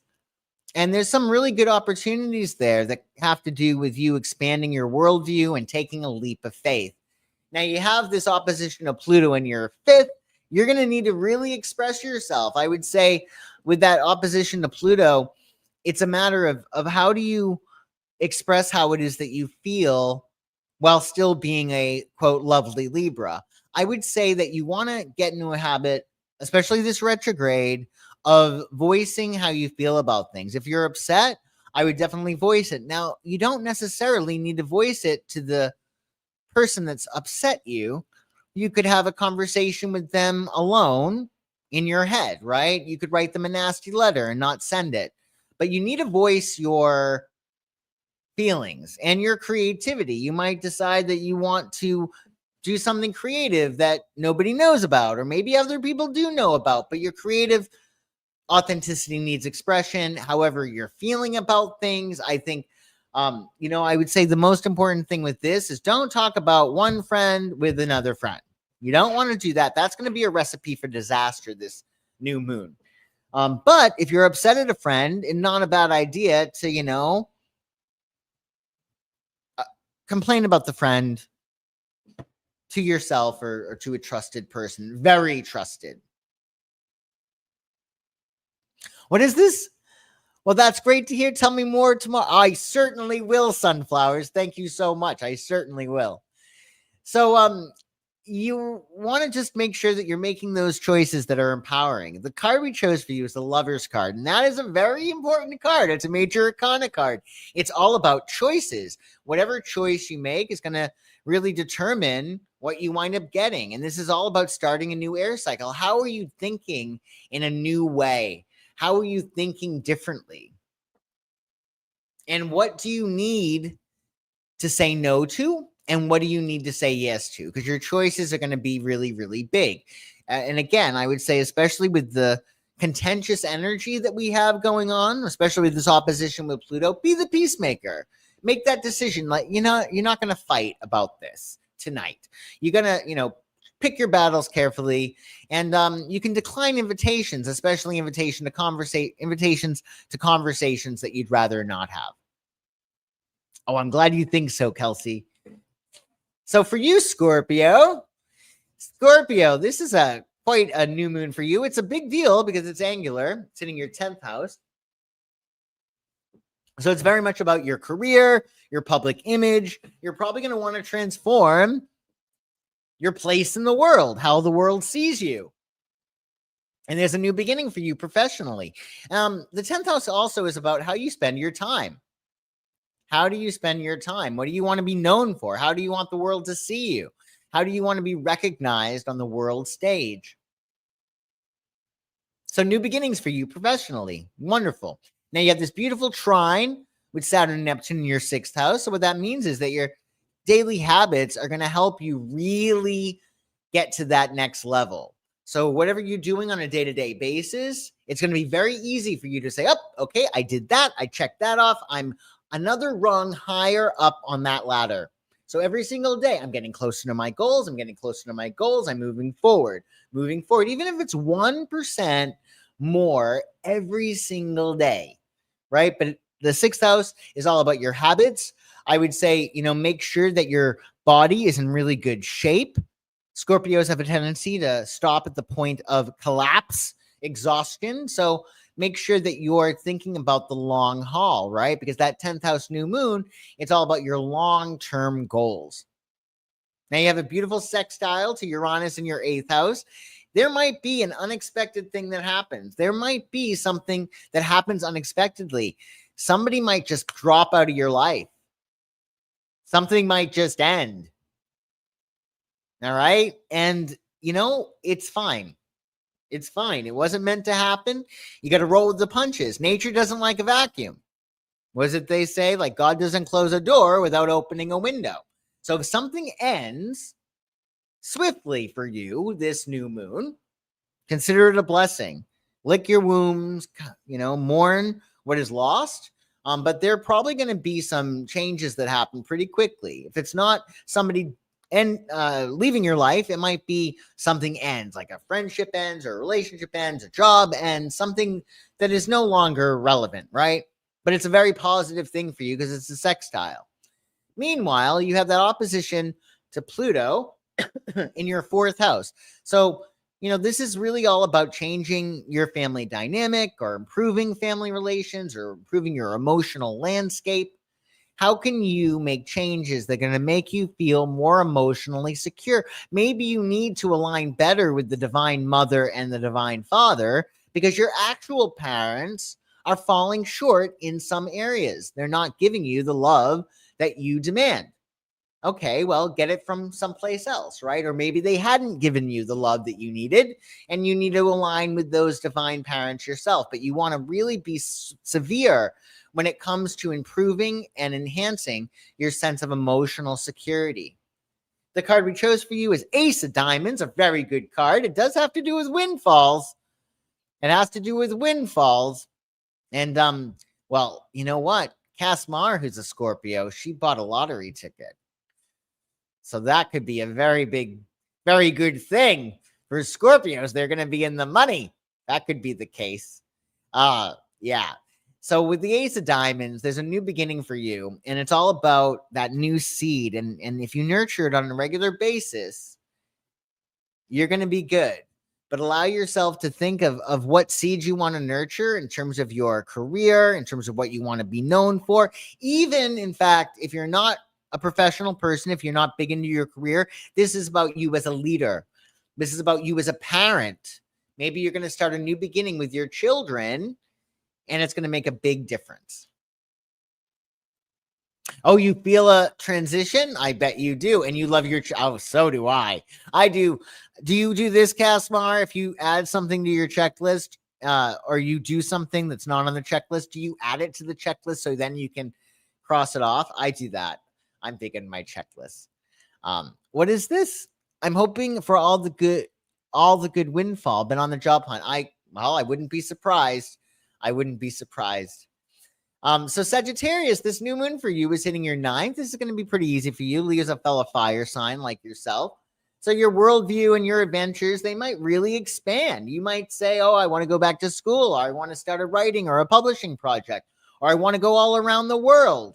And there's some really good opportunities there that have to do with you expanding your worldview and taking a leap of faith. Now, you have this opposition of Pluto in your 5th. You're going to need to really express yourself. I would say with that opposition to Pluto, it's a matter of how do you express how it is that you feel while still being a, quote, lovely Libra. I would say that you want to get into a habit, especially this retrograde, of voicing how you feel about things. If you're upset, I would definitely voice it. Now, you don't necessarily need to voice it to the person that's upset you. You could have a conversation with them alone in your head, right? You could write them a nasty letter and not send it. But you need to voice your feelings and your creativity. You might decide that you want to do something creative that nobody knows about, or maybe other people do know about, but your creative authenticity needs expression. However you're feeling about things, I think, I would say the most important thing with this is don't talk about one friend with another friend. You don't want to do that. That's going to be a recipe for disaster this new moon. But if you're upset at a friend, it's not a bad idea to, complain about the friend to yourself or to a trusted person, very trusted. What is this? Well, that's great to hear. Tell me more tomorrow. I certainly will, Sunflowers. Thank you so much. I certainly will. So, you want to just make sure that you're making those choices that are empowering. The card we chose for you is the Lover's card, and that is a very important card. It's a major arcana card. It's all about choices. Whatever choice you make is going to really determine what you wind up getting. And this is all about starting a new air cycle. How are you thinking in a new way? How are you thinking differently? And what do you need to say no to? And what do you need to say yes to? Because your choices are going to be really, really big. And again, I would say, especially with the contentious energy that we have going on, especially with this opposition with Pluto, be the peacemaker. Make that decision. Like, you're not going to fight about this tonight. You're going to, pick your battles carefully. And you can decline invitations, especially invitations to conversations that you'd rather not have. Oh, I'm glad you think so, Kelsey. So for you, Scorpio, this is quite a new moon for you. It's a big deal because it's angular. It's in your 10th house. So it's very much about your career, your public image. You're probably going to want to transform your place in the world, how the world sees you. And there's a new beginning for you professionally. The 10th house also is about how you spend your time. How do you spend your time? What do you want to be known for? How do you want the world to see you? How do you want to be recognized on the world stage? So new beginnings for you professionally. Wonderful. Now you have this beautiful trine with Saturn and Neptune in your 6th house. So what that means is that your daily habits are going to help you really get to that next level. So whatever you're doing on a day-to-day basis, it's going to be very easy for you to say, oh, okay, I did that. I checked that off. I'm another rung higher up on that ladder. So every single day, I'm getting closer to my goals. I'm getting closer to my goals. I'm moving forward, even if it's 1% more every single day, right? But the sixth house is all about your habits. I would say, make sure that your body is in really good shape. Scorpios have a tendency to stop at the point of collapse, exhaustion. So make sure that you're thinking about the long haul, right? Because that 10th house new moon, it's all about your long-term goals. Now you have a beautiful sextile to Uranus in your 8th house. There might be an unexpected thing that happens. There might be something that happens unexpectedly. Somebody might just drop out of your life. Something might just end. All right. And, it's fine. It's fine. It wasn't meant to happen. You got to roll with the punches. Nature doesn't like a vacuum. What is it they say? Like, God doesn't close a door without opening a window. So if something ends swiftly for you this new moon, consider it a blessing. Lick your wounds, mourn what is lost. But there are probably going to be some changes that happen pretty quickly. If it's not somebody leaving your life, it might be something ends, like a friendship ends, or a relationship ends, a job ends, something that is no longer relevant, right? But it's a very positive thing for you because it's a sextile. Meanwhile, you have that opposition to Pluto in your 4th house. So, this is really all about changing your family dynamic, or improving family relations, or improving your emotional landscape. How can you make changes that are going to make you feel more emotionally secure? Maybe you need to align better with the divine mother and the divine father because your actual parents are falling short in some areas. They're not giving you the love that you demand. Okay, well, get it from someplace else, right? Or maybe they hadn't given you the love that you needed, and you need to align with those divine parents yourself. But you want to really be severe when it comes to improving and enhancing your sense of emotional security. The card we chose for you is Ace of Diamonds, a very good card. It does have to do with windfalls. It has to do with windfalls. And, well, you know what? Casmar, who's a Scorpio, she bought a lottery ticket. So that could be a very big, very good thing for Scorpios. They're going to be in the money. That could be the case. Yeah. So with the Ace of Diamonds, there's a new beginning for you, and it's all about that new seed. And if you nurture it on a regular basis, you're going to be good. But allow yourself to think of what seeds you want to nurture in terms of your career, in terms of what you want to be known for. Even, in fact, if you're not a professional person, if you're not big into your career, this is about you as a leader. This is about you as a parent. Maybe you're going to start a new beginning with your children, and it's going to make a big difference. Oh, you feel a transition? I bet you do. And you love your so do I. I do. Do you do this, Casmar? If you add something to your checklist, or you do something that's not on the checklist, do you add it to the checklist so then you can cross it off? I do that. I'm big in my checklist. What is this? I'm hoping for all the good windfall. Been on the job hunt. I wouldn't be surprised. I wouldn't be surprised. So Sagittarius, this new moon for you is hitting your 9th. This is going to be pretty easy for you. Leo's a fellow fire sign like yourself. So your worldview and your adventures, they might really expand. You might say, oh, I want to go back to school, or I want to start a writing or a publishing project, or I want to go all around the world.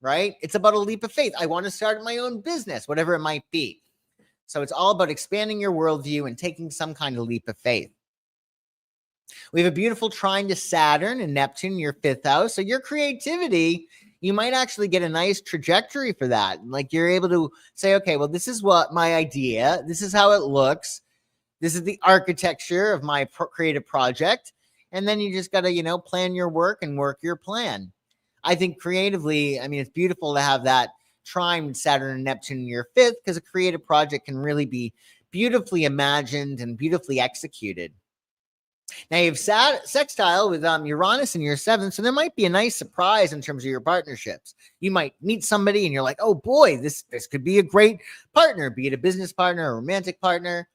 Right? It's about a leap of faith. I want to start my own business, whatever it might be. So it's all about expanding your worldview and taking some kind of leap of faith. We have a beautiful trine to Saturn and Neptune in your 5th house. So your creativity, you might actually get a nice trajectory for that. Like you're able to say, okay, well, this is what my idea, this is how it looks. This is the architecture of my creative project. And then you just got to, plan your work and work your plan. I think creatively, it's beautiful to have that trine Saturn and Neptune in your 5th, because a creative project can really be beautifully imagined and beautifully executed. Now you have sextile with Uranus in your 7th, so there might be a nice surprise in terms of your partnerships. You might meet somebody and you're like, oh boy, this could be a great partner, be it a business partner or a romantic partner.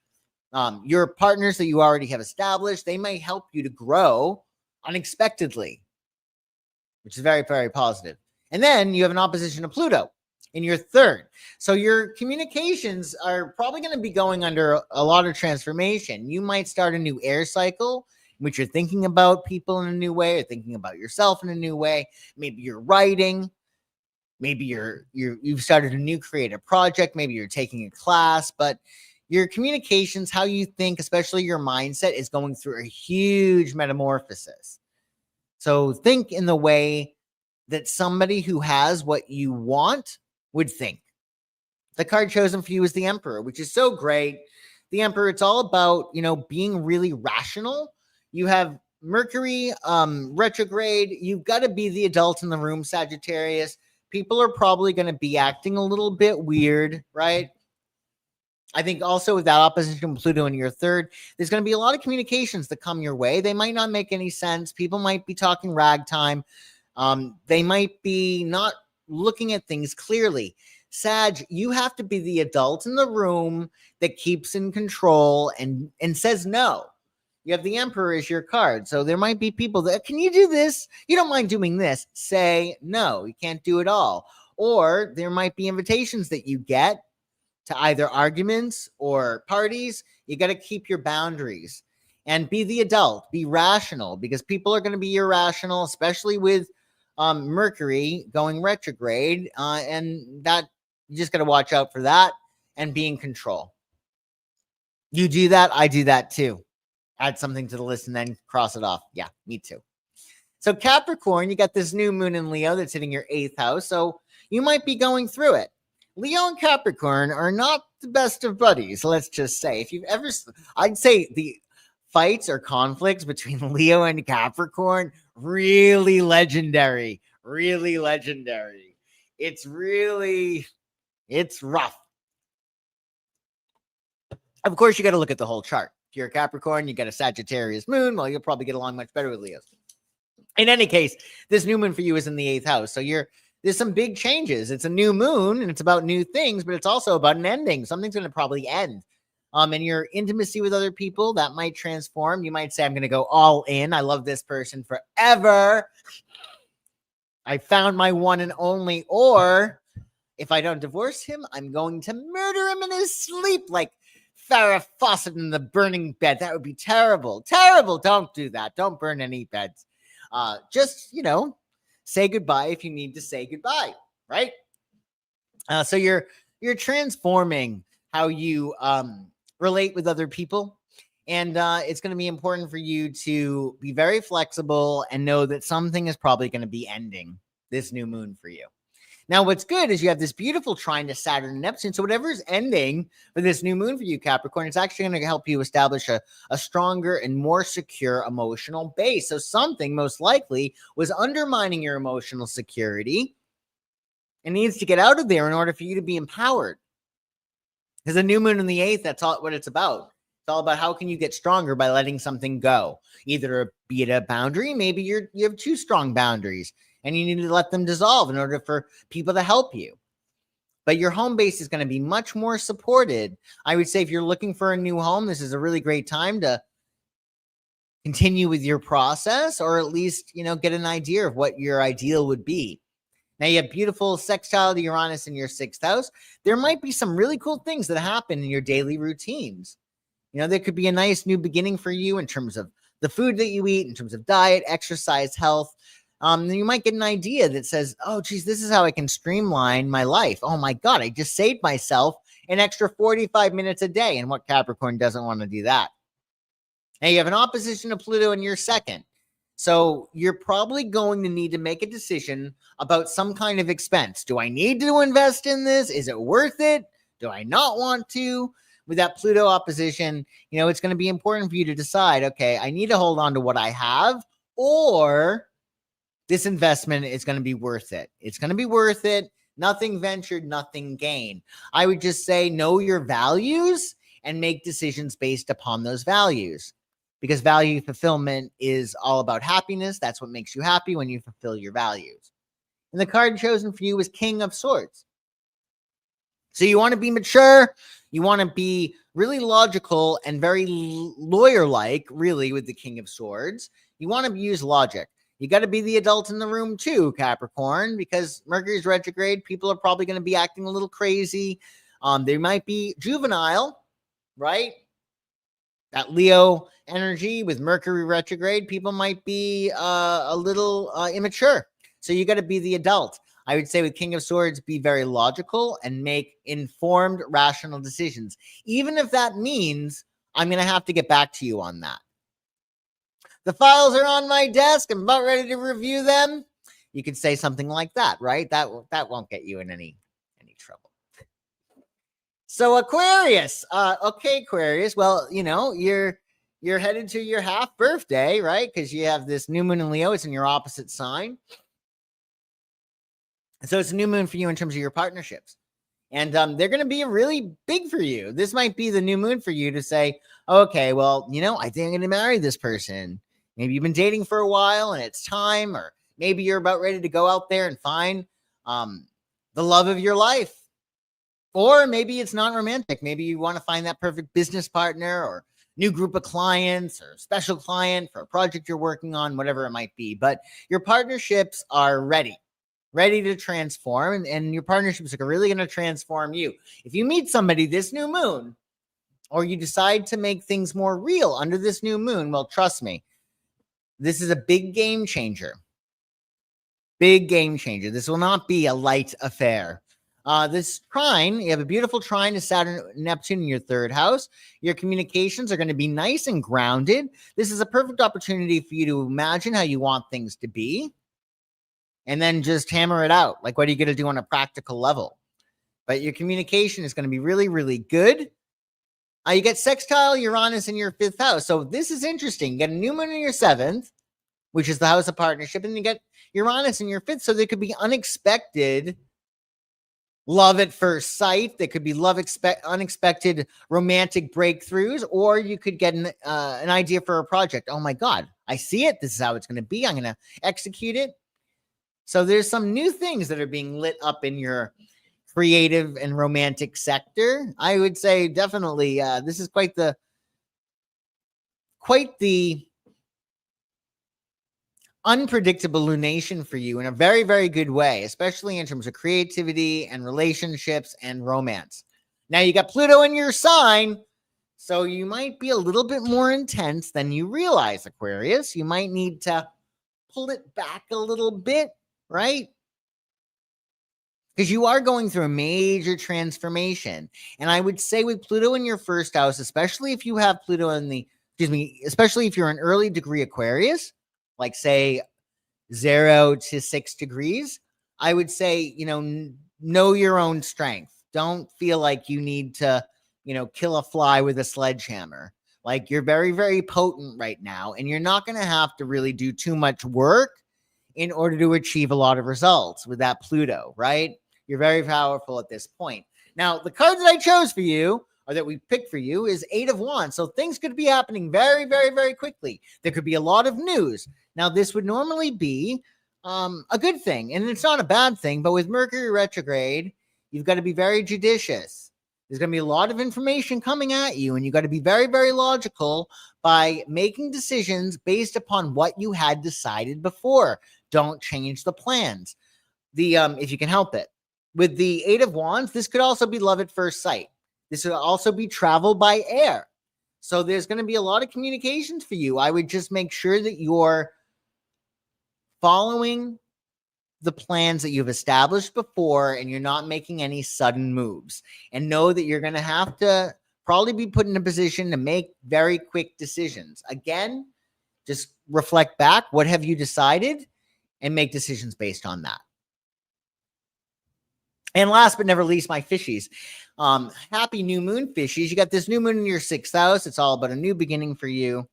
Your partners that you already have established, they may help you to grow unexpectedly, which is very, very positive. And then you have an opposition to Pluto in your third. So your communications are probably going to be going under a lot of transformation. You might start a new air cycle in which you're thinking about people in a new way, or thinking about yourself in a new way. Maybe you're writing. Maybe you've started a new creative project. Maybe you're taking a class, but your communications, how you think, especially your mindset, is going through a huge metamorphosis. So think in the way that somebody who has what you want would think. The card chosen for you is the Emperor, which is so great. The Emperor, it's all about, being really rational. You have Mercury retrograde. You've got to be the adult in the room, Sagittarius. People are probably going to be acting a little bit weird, right? I think also with that opposition to Pluto in your third, there's going to be a lot of communications that come your way. They might not make any sense. People might be talking ragtime. They might be not looking at things clearly. Sag, you have to be the adult in the room that keeps in control and says no. You have the Emperor as your card. So there might be people that, can you do this? You don't mind doing this. Say no, you can't do it all. Or there might be invitations that you get to either arguments or parties. You got to keep your boundaries and be the adult, be rational, because people are going to be irrational, especially with Mercury going retrograde. And that you just got to watch out for that and be in control. You do that. I do that too. Add something to the list and then cross it off. Yeah, me too. So Capricorn, you got this new moon in Leo that's hitting your 8th house. So you might be going through it. Leo and Capricorn are not the best of buddies, let's just say. If you've ever, I'd say the fights or conflicts between Leo and Capricorn, really legendary, really legendary. It's rough. Of course, you got to look at the whole chart. If you're a Capricorn, you got a Sagittarius moon. Well, you'll probably get along much better with Leos. In any case, this new moon for you is in the 8th house. So there's some big changes. It's a new moon and it's about new things, but it's also about an ending. Something's going to probably end. And your intimacy with other people, that might transform. You might say, I'm going to go all in. I love this person forever. I found my one and only. Or if I don't divorce him, I'm going to murder him in his sleep like Farrah Fawcett in the burning bed. That would be terrible. Terrible. Don't do that. Don't burn any beds. Just, say goodbye if you need to say goodbye, right? So you're transforming how you relate with other people. And it's going to be important for you to be very flexible and know that something is probably going to be ending this new moon for you. Now, what's good is you have this beautiful trine to Saturn Neptune. So whatever's ending for this new moon for you, Capricorn, it's actually going to help you establish a stronger and more secure emotional base. So something most likely was undermining your emotional security and needs to get out of there in order for you to be empowered. Because a new moon in the 8th, that's all what it's about. It's all about how can you get stronger by letting something go. Either be it a boundary, maybe you have too strong boundaries, and you need to let them dissolve in order for people to help you. But your home base is going to be much more supported. I would say if you're looking for a new home, this is a really great time to continue with your process, or at least, get an idea of what your ideal would be. Now you have beautiful sextile to Uranus in your 6th house. There might be some really cool things that happen in your daily routines. There could be a nice new beginning for you in terms of the food that you eat, in terms of diet, exercise, health. You might get an idea that says, oh, geez, this is how I can streamline my life. Oh, my God, I just saved myself an extra 45 minutes a day. And what Capricorn doesn't want to do that? Now, you have an opposition to Pluto in your 2nd. So you're probably going to need to make a decision about some kind of expense. Do I need to invest in this? Is it worth it? Do I not want to? With that Pluto opposition, it's going to be important for you to decide, okay, I need to hold on to what I have, or this investment is going to be worth it. It's going to be worth it. Nothing ventured, nothing gained. I would just say know your values and make decisions based upon those values, because value fulfillment is all about happiness. That's what makes you happy, when you fulfill your values. And the card chosen for you is King of Swords. So you want to be mature. You want to be really logical and very lawyer-like, really, with the King of Swords. You want to use logic. You got to be the adult in the room too, Capricorn, because Mercury's retrograde. People are probably going to be acting a little crazy. They might be juvenile, right? That Leo energy with Mercury retrograde, people might be a little immature. So you got to be the adult. I would say with King of Swords, be very logical and make informed, rational decisions. Even if that means I'm going to have to get back to you on that. The files are on my desk. I'm about ready to review them. You could say something like that, right? That won't get you in any trouble. So Aquarius, okay, Aquarius. Well, you know, you're headed to your half birthday, right? Because you have this new moon in Leo. It's in your opposite sign. So it's a new moon for you in terms of your partnerships. And they're going to be really big for you. This might be the new moon for you to say, okay, well, you know, I think I'm going to marry this person. Maybe you've been dating for a while and it's time, or maybe you're about ready to go out there and find the love of your life. Or maybe it's not romantic. Maybe you want to find that perfect business partner or new group of clients or special client for a project you're working on, whatever it might be. But your partnerships are ready to transform, and your partnerships are really going to transform you. If you meet somebody this new moon, or you decide to make things more real under this new moon, well, trust me, this is a big game changer. Big game changer. This will not be a light affair. This trine, you have a beautiful trine to Saturn Neptune in your third house. Your communications are going to be nice and grounded. This is a perfect opportunity for you to imagine how you want things to be and then just hammer it out. Like, what are you going to do on a practical level? But your communication is going to be really, really good. You get sextile Uranus in your fifth house. So this is interesting. You get a new moon in your seventh, which is the house of partnership, and you get Uranus in your fifth. So there could be unexpected love at first sight. There could be unexpected romantic breakthroughs, or you could get an idea for a project. Oh my God, I see it. This is how it's going to be. I'm going to execute it. So there's some new things that are being lit up in your creative and romantic sector. I would say definitely this is quite the unpredictable lunation for you in a very, very good way, especially in terms of creativity and relationships and romance. Now you got Pluto in your sign, so you might be a little bit more intense than you realize, Aquarius. You might need to pull it back a little bit, right? Because you are going through a major transformation. And I would say with Pluto in your first house, especially if you have Pluto in especially if you're an early degree Aquarius, like say 0 to 6 degrees, I would say, know your own strength. Don't feel like you need to, kill a fly with a sledgehammer. Like, you're very, very potent right now, and you're not going to have to really do too much work in order to achieve a lot of results with that Pluto, right? You're very powerful at this point. Now, the card that I chose for you, or that we picked for you, is 8 of Wands. So things could be happening very, very, very quickly. There could be a lot of news. Now, this would normally be a good thing, and it's not a bad thing, but with Mercury retrograde, you've got to be very judicious. There's going to be a lot of information coming at you, and you've got to be very, very logical by making decisions based upon what you had decided before. Don't change the plans. If you can help it. With the 8 of Wands, this could also be love at first sight. This would also be travel by air. So there's going to be a lot of communications for you. I would just make sure that you're following the plans that you've established before, and you're not making any sudden moves. And know that you're going to have to probably be put in a position to make very quick decisions. Again, just reflect back. What have you decided? And make decisions based on that. And last but never least, my fishies. Happy new moon, fishies. You got this new moon in your 6th house. It's all about a new beginning for you.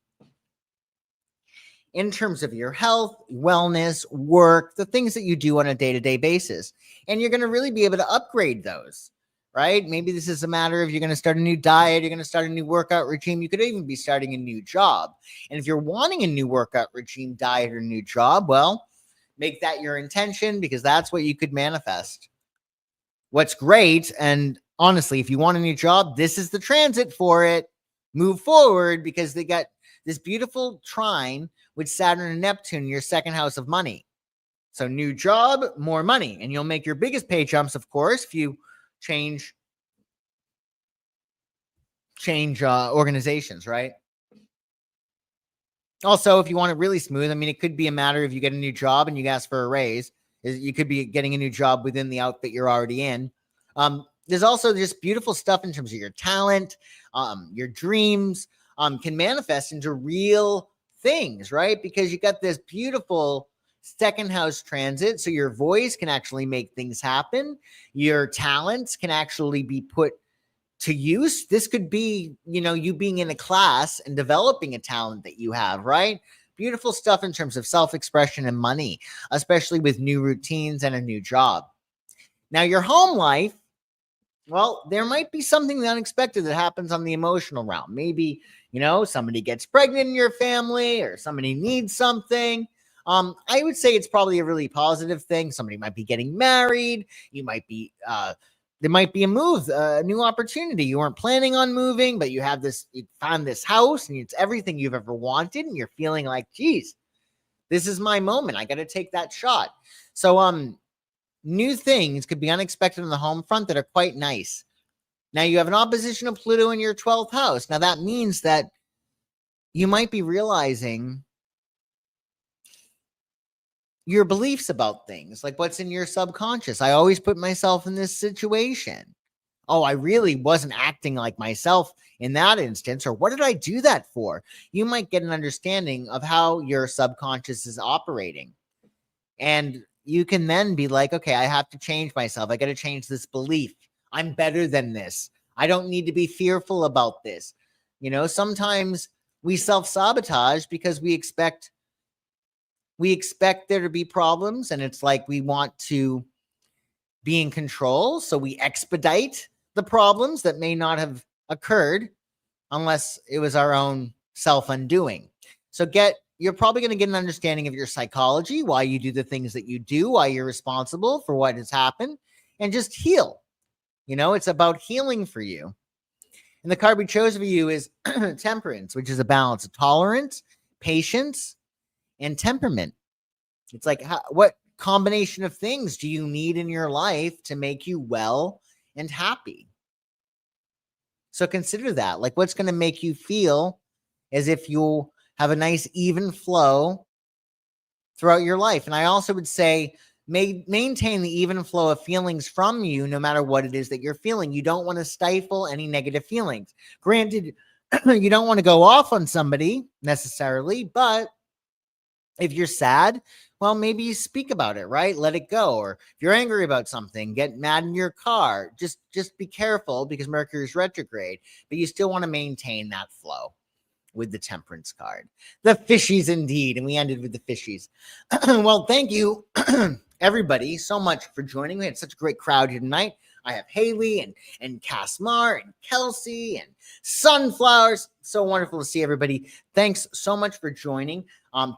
In terms of your health, wellness, work, the things that you do on a day-to-day basis. And you're going to really be able to upgrade those, right? Maybe this is a matter of you're going to start a new diet, you're going to start a new workout regime. You could even be starting a new job. And if you're wanting a new workout regime, diet, or new job, well, make that your intention, because that's what you could manifest. What's great, and honestly, if you want a new job, this is the transit for it. Move forward, because they got this beautiful trine with Saturn and Neptune, your second house of money. So new job, more money, and you'll make your biggest pay jumps, of course, if you change organizations, right? Also, if you want it really smooth, I mean, it could be a matter of you get a new job and you ask for a raise. You could be getting a new job within the outfit you're already in. There's also just beautiful stuff in terms of your talent, your dreams can manifest into real things, right? Because you got this beautiful second house transit. So your voice can actually make things happen. Your talents can actually be put to use. This could be, you being in a class and developing a talent that you have, right? Beautiful stuff in terms of self-expression and money, especially with new routines and a new job. Now, your home life, well, there might be something unexpected that happens on the emotional realm. Maybe, somebody gets pregnant in your family or somebody needs something. I would say it's probably a really positive thing. Somebody might be getting married. You might be, there might be a move, a new opportunity. You weren't planning on moving, but you found this house and it's everything you've ever wanted. And you're feeling like, geez, this is my moment. I got to take that shot. So, new things could be unexpected on the home front that are quite nice. Now, you have an opposition of Pluto in your 12th house. Now, that means that you might be realizing your beliefs about things, like what's in your subconscious. I always put myself in this situation. Oh, I really wasn't acting like myself in that instance. Or what did I do that for? You might get an understanding of how your subconscious is operating. And you can then be like, okay, I have to change myself. I got to change this belief. I'm better than this. I don't need to be fearful about this. Sometimes we self-sabotage because we expect there to be problems, and it's like we want to be in control. So we expedite the problems that may not have occurred unless it was our own self-undoing. So you're probably going to get an understanding of your psychology, why you do the things that you do, why you're responsible for what has happened, and just heal. It's about healing for you. And the card we chose for you is Temperance, which is a balance of tolerance, patience, and temperament. It's like, what combination of things do you need in your life to make you well and happy? So consider that. Like, what's going to make you feel as if you'll have a nice even flow throughout your life. And I also would say maintain the even flow of feelings from you, no matter what it is that you're feeling. You don't want to stifle any negative feelings. Granted, you don't want to go off on somebody necessarily, but if you're sad, well, maybe you speak about it, right? Let it go. Or if you're angry about something, get mad in your car. Just be careful, because Mercury is retrograde, but you still want to maintain that flow with the Temperance card. The fishies indeed. And we ended with the fishies. Well, thank you everybody so much for joining. We had such a great crowd here tonight. I have Haley and Casmar and Kelsey and Sunflowers. So wonderful to see everybody. Thanks so much for joining.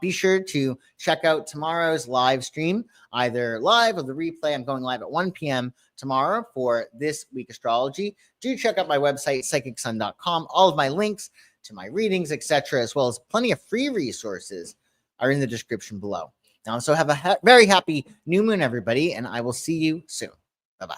Be sure to check out tomorrow's live stream, either live or the replay. I'm going live at 1 p.m. tomorrow for This Week Astrology. Do check out my website, psychicsun.com. All of my links to my readings, etc., as well as plenty of free resources are in the description below. Now, so have a very happy new moon, everybody, and I will see you soon. Bye-bye.